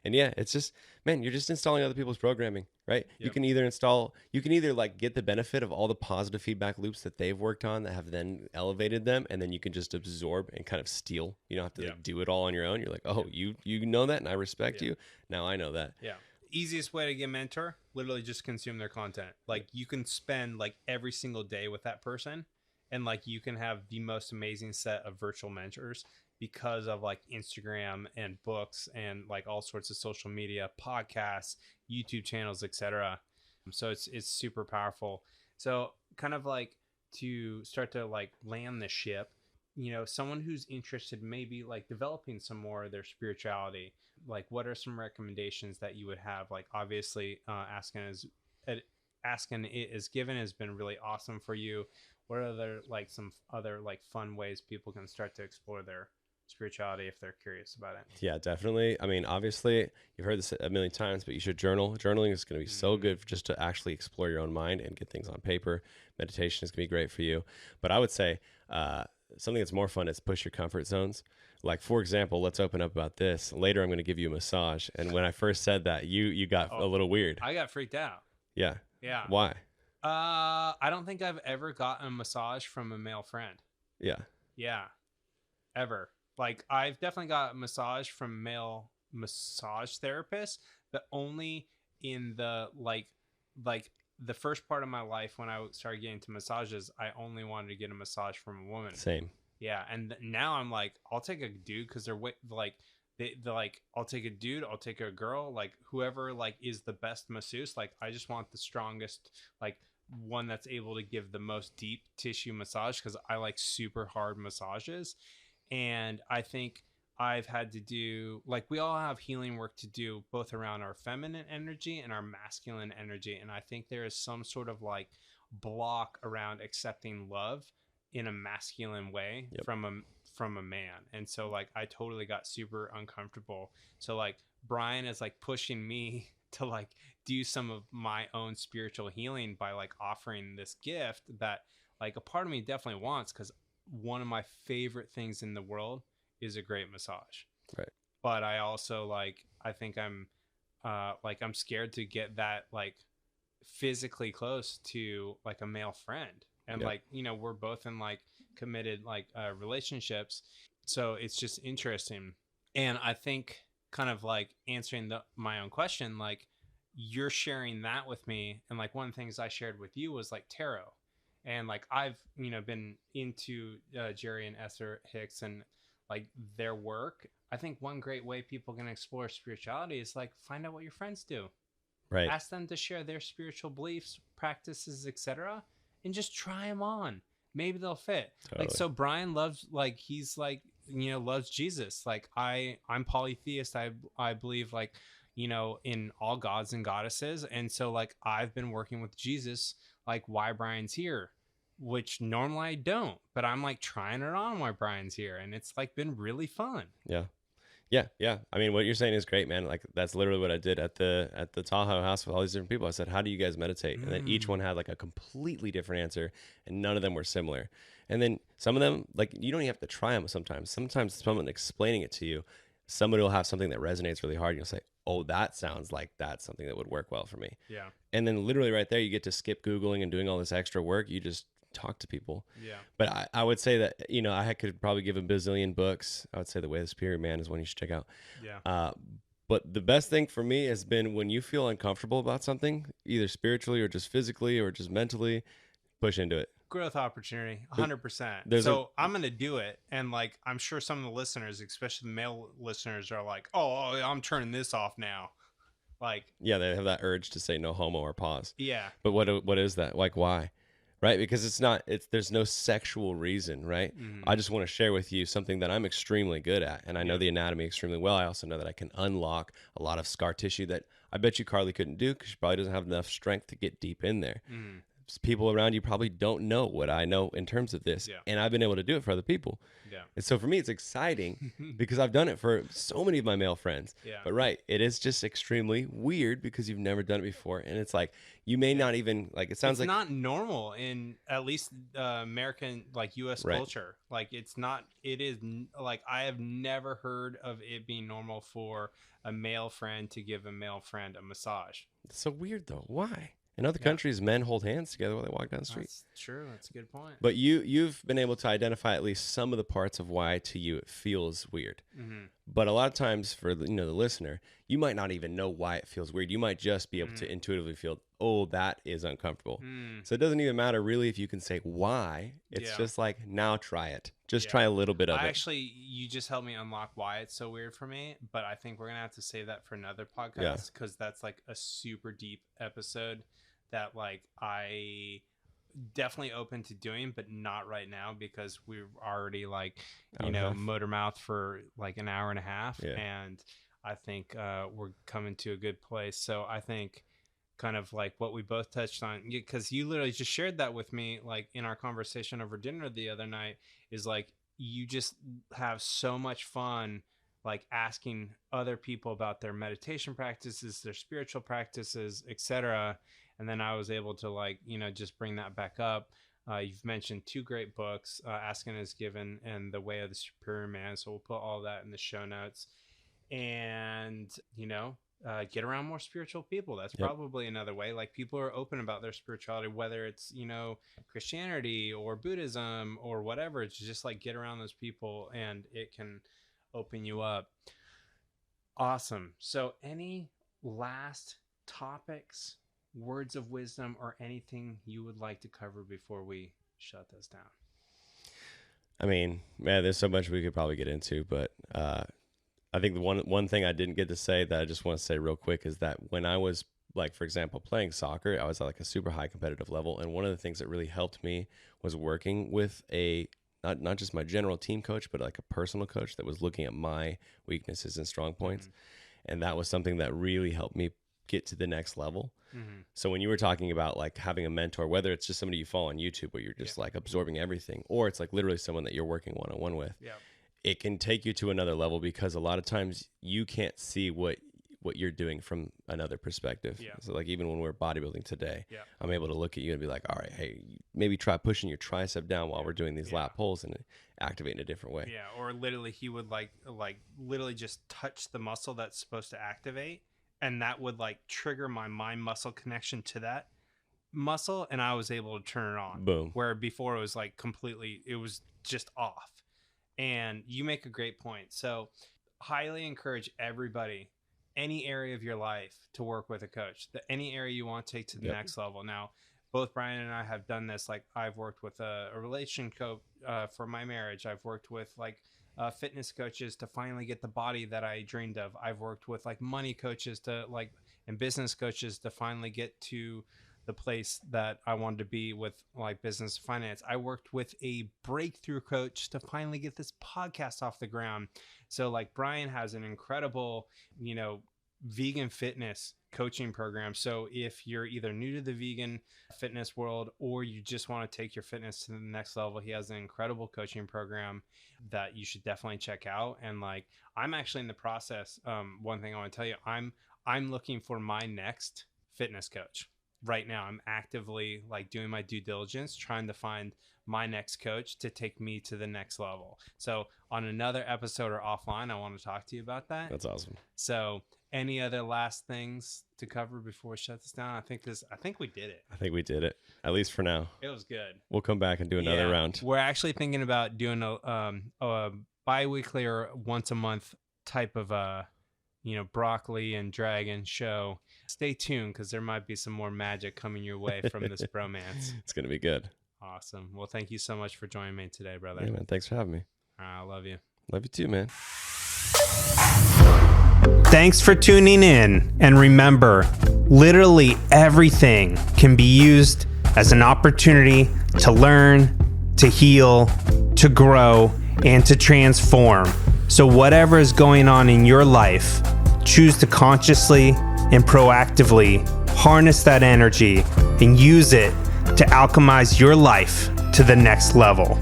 And yeah, it's just, man, you're just installing other people's programming, right? Yep. You can either like get the benefit of all the positive feedback loops that they've worked on that have then elevated them, and then you can just absorb and kind of steal. You don't have to like, do it all on your own. You're like, oh, you know that, and I respect you. Now I know that. Yeah. Easiest way to get a mentor, literally just consume their content. Like you can spend like every single day with that person, and like you can have the most amazing set of virtual mentors because of like Instagram and books and like all sorts of social media, podcasts, YouTube channels, etc. So it's super powerful. So kind of like to start to like land the ship, someone who's interested maybe like developing some more of their spirituality, like what are some recommendations that you would have? Like obviously asking it is given has been really awesome for you. What are some other like fun ways people can start to explore their spirituality if they're curious about it? Yeah, definitely. I mean, obviously you've heard this a million times, but you should journal. Journaling is going to be so good just to actually explore your own mind and get things on paper. Meditation is going to be great for you. But I would say something that's more fun is push your comfort zones. Like, for example, let's open up about this. Later, I'm going to give you a massage. And when I first said that, you got a little weird. I got freaked out. Yeah. Yeah. Why? I don't think I've ever gotten a massage from a male friend. Yeah. Yeah. Ever. Like, I've definitely got a massage from male massage therapists, but only in the like the first part of my life when I started getting into massages, I only wanted to get a massage from a woman. Same. Yeah, and now I'm like, I'll take a dude because they're like they're like, I'll take a dude, I'll take a girl, like whoever like is the best masseuse. Like I just want the strongest, like one that's able to give the most deep tissue massage because I like super hard massages, and I think I've had to do like we all have healing work to do both around our feminine energy and our masculine energy, and I think there is some sort of like block around accepting love in a masculine way from a man. And so like I totally got super uncomfortable. So like Brian is like pushing me to like do some of my own spiritual healing by like offering this gift that like a part of me definitely wants, because one of my favorite things in the world is a great massage. Right. But I also like I think I'm I'm scared to get that like physically close to like a male friend, and like we're both in like committed like relationships, so it's just interesting. And I think kind of like answering my own question, like you're sharing that with me, and like one of the things I shared with you was like tarot, and like I've been into Jerry and Esther Hicks and like their work. I think one great way people can explore spirituality is like find out what your friends do. Right. Ask them to share their spiritual beliefs, practices, etc., and just try them on. Maybe they'll fit. Totally. Like so Brian loves like he's like loves Jesus. Like I'm polytheist. I believe like in all gods and goddesses, and so like I've been working with Jesus like why Brian's here, which normally I don't, but I'm like trying it on why Brian's here, and it's like been really fun. Yeah. I mean, what you're saying is great, man. Like that's literally what I did at the Tahoe house with all these different people. I said, "How do you guys meditate?" And then each one had like a completely different answer, and none of them were similar. And then some of them, like you don't even have to try them. Sometimes someone explaining it to you, somebody will have something that resonates really hard. And you'll say, "Oh, that sounds like that's something that would work well for me." Yeah. And then literally right there, you get to skip Googling and doing all this extra work. You just talk to people. Yeah. But I would say that, I could probably give a bazillion books. I would say The Way of the Superior Man is one you should check out. Yeah. But the best thing for me has been when you feel uncomfortable about something, either spiritually or just physically or just mentally, push into it. Growth opportunity, 100%. So I'm going to do it. And like, I'm sure some of the listeners, especially the male listeners, are like, oh, I'm turning this off now. Like, yeah, they have that urge to say no homo or pause. Yeah. But what is that? Like, why? Right? Because there's no sexual reason, right? Mm-hmm. I just want to share with you something that I'm extremely good at. And I know the anatomy extremely well. I also know that I can unlock a lot of scar tissue that I bet you Carly couldn't do because she probably doesn't have enough strength to get deep in there. Mm-hmm. People around you probably don't know what I know in terms of this. Yeah. And I've been able to do it for other people. Yeah. And so for me, it's exciting because I've done it for so many of my male friends. Yeah. But right, it is just extremely weird because you've never done it before. And it's like, you may not even, like, it sounds it's like not normal in at least American, like U.S. Right. culture. Like it's not, it is like, I have never heard of it being normal for a male friend to give a male friend a massage. It's so weird though. Why? In other countries, men hold hands together while they walk down the street. That's true. That's a good point. But you've been able to identify at least some of the parts of why to you it feels weird. Mm-hmm. But a lot of times for the listener, you might not even know why it feels weird. You might just be able to intuitively feel, oh, that is uncomfortable. So it doesn't even matter really if you can say why. It's just like, now try it. Just try a little bit of it. Actually, you just helped me unlock why it's so weird for me. But I think we're going to have to save that for another podcast because that's like a super deep episode that like I definitely open to doing, but not right now because we're already like, motor mouth for like an hour and a half. Yeah. And I think we're coming to a good place. So I think kind of like what we both touched on, because you literally just shared that with me, like in our conversation over dinner the other night, is like, you just have so much fun like asking other people about their meditation practices, their spiritual practices, etc. And then I was able to like, just bring that back up. You've mentioned two great books, Asking is Given and The Way of the Superior Man. So we'll put all that in the show notes. And, get around more spiritual people. That's probably another way. Like people are open about their spirituality, whether it's, Christianity or Buddhism or whatever. It's just like get around those people and it can open you up. Awesome. So any last topics, words of wisdom, or anything you would like to cover before we shut this down? I mean, man, there's so much we could probably get into, but I think the one thing I didn't get to say that I just want to say real quick is that when I was, like, for example, playing soccer, I was at like a super high competitive level. And one of the things that really helped me was working with not just my general team coach, but like a personal coach that was looking at my weaknesses and strong points. And that was something that really helped me get to the next level. So when you were talking about like having a mentor, whether it's just somebody you follow on YouTube where you're just like absorbing everything, or it's like literally someone that you're working one-on-one with, it can take you to another level, because a lot of times you can't see what you're doing from another perspective. So like even when we're bodybuilding today, I'm able to look at you and be like, all right, hey, maybe try pushing your tricep down while we're doing these lat pulls and activate in a different way. Or literally he would like literally just touch the muscle that's supposed to activate, and that would like trigger my mind muscle connection to that muscle, and I was able to turn it on. Boom. Where before it was like completely, it was just off. And you make a great point. So highly encourage everybody, any area of your life, to work with a coach, any area you want to take to the next level. Now, both Brian and I have done this. Like, I've worked with a relation coach for my marriage. I've worked with like fitness coaches to finally get the body that I dreamed of. I've worked with like money coaches and business coaches to finally get to the place that I wanted to be with like business finance. I worked with a breakthrough coach to finally get this podcast off the ground. So like Brian has an incredible, vegan fitness coaching program. So if you're either new to the vegan fitness world or you just want to take your fitness to the next level, he has an incredible coaching program that you should definitely check out. And like, I'm actually in the process. One thing I want to tell you, I'm looking for my next fitness coach. Right now, I'm actively like doing my due diligence, trying to find my next coach to take me to the next level. So on another episode or offline, I want to talk to you about that. That's awesome. So any other last things to cover before we shut this down? I think we did it. I think we did it, at least for now. It was good. We'll come back and do another round. We're actually thinking about doing a bi-weekly or once a month type of broccoli and dragon show. Stay tuned, because there might be some more magic coming your way from this bromance. It's going to be good. Awesome. Well, thank you so much for joining me today, brother. Yeah, man. Thanks for having me. I love you. Love you too, man. Thanks for tuning in. And remember, literally everything can be used as an opportunity to learn, to heal, to grow, and to transform. So whatever is going on in your life, choose to consciously and proactively harness that energy and use it to alchemize your life to the next level.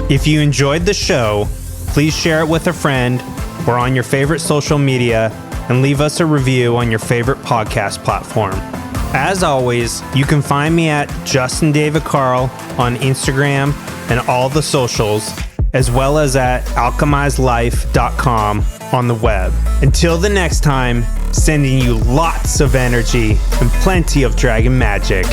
If you enjoyed the show, please share it with a friend or on your favorite social media, and leave us a review on your favorite podcast platform. As always, you can find me at Justin David Carl on Instagram and all the socials, as well as at alchemizelife.com on the web. Until the next time, sending you lots of energy and plenty of dragon magic.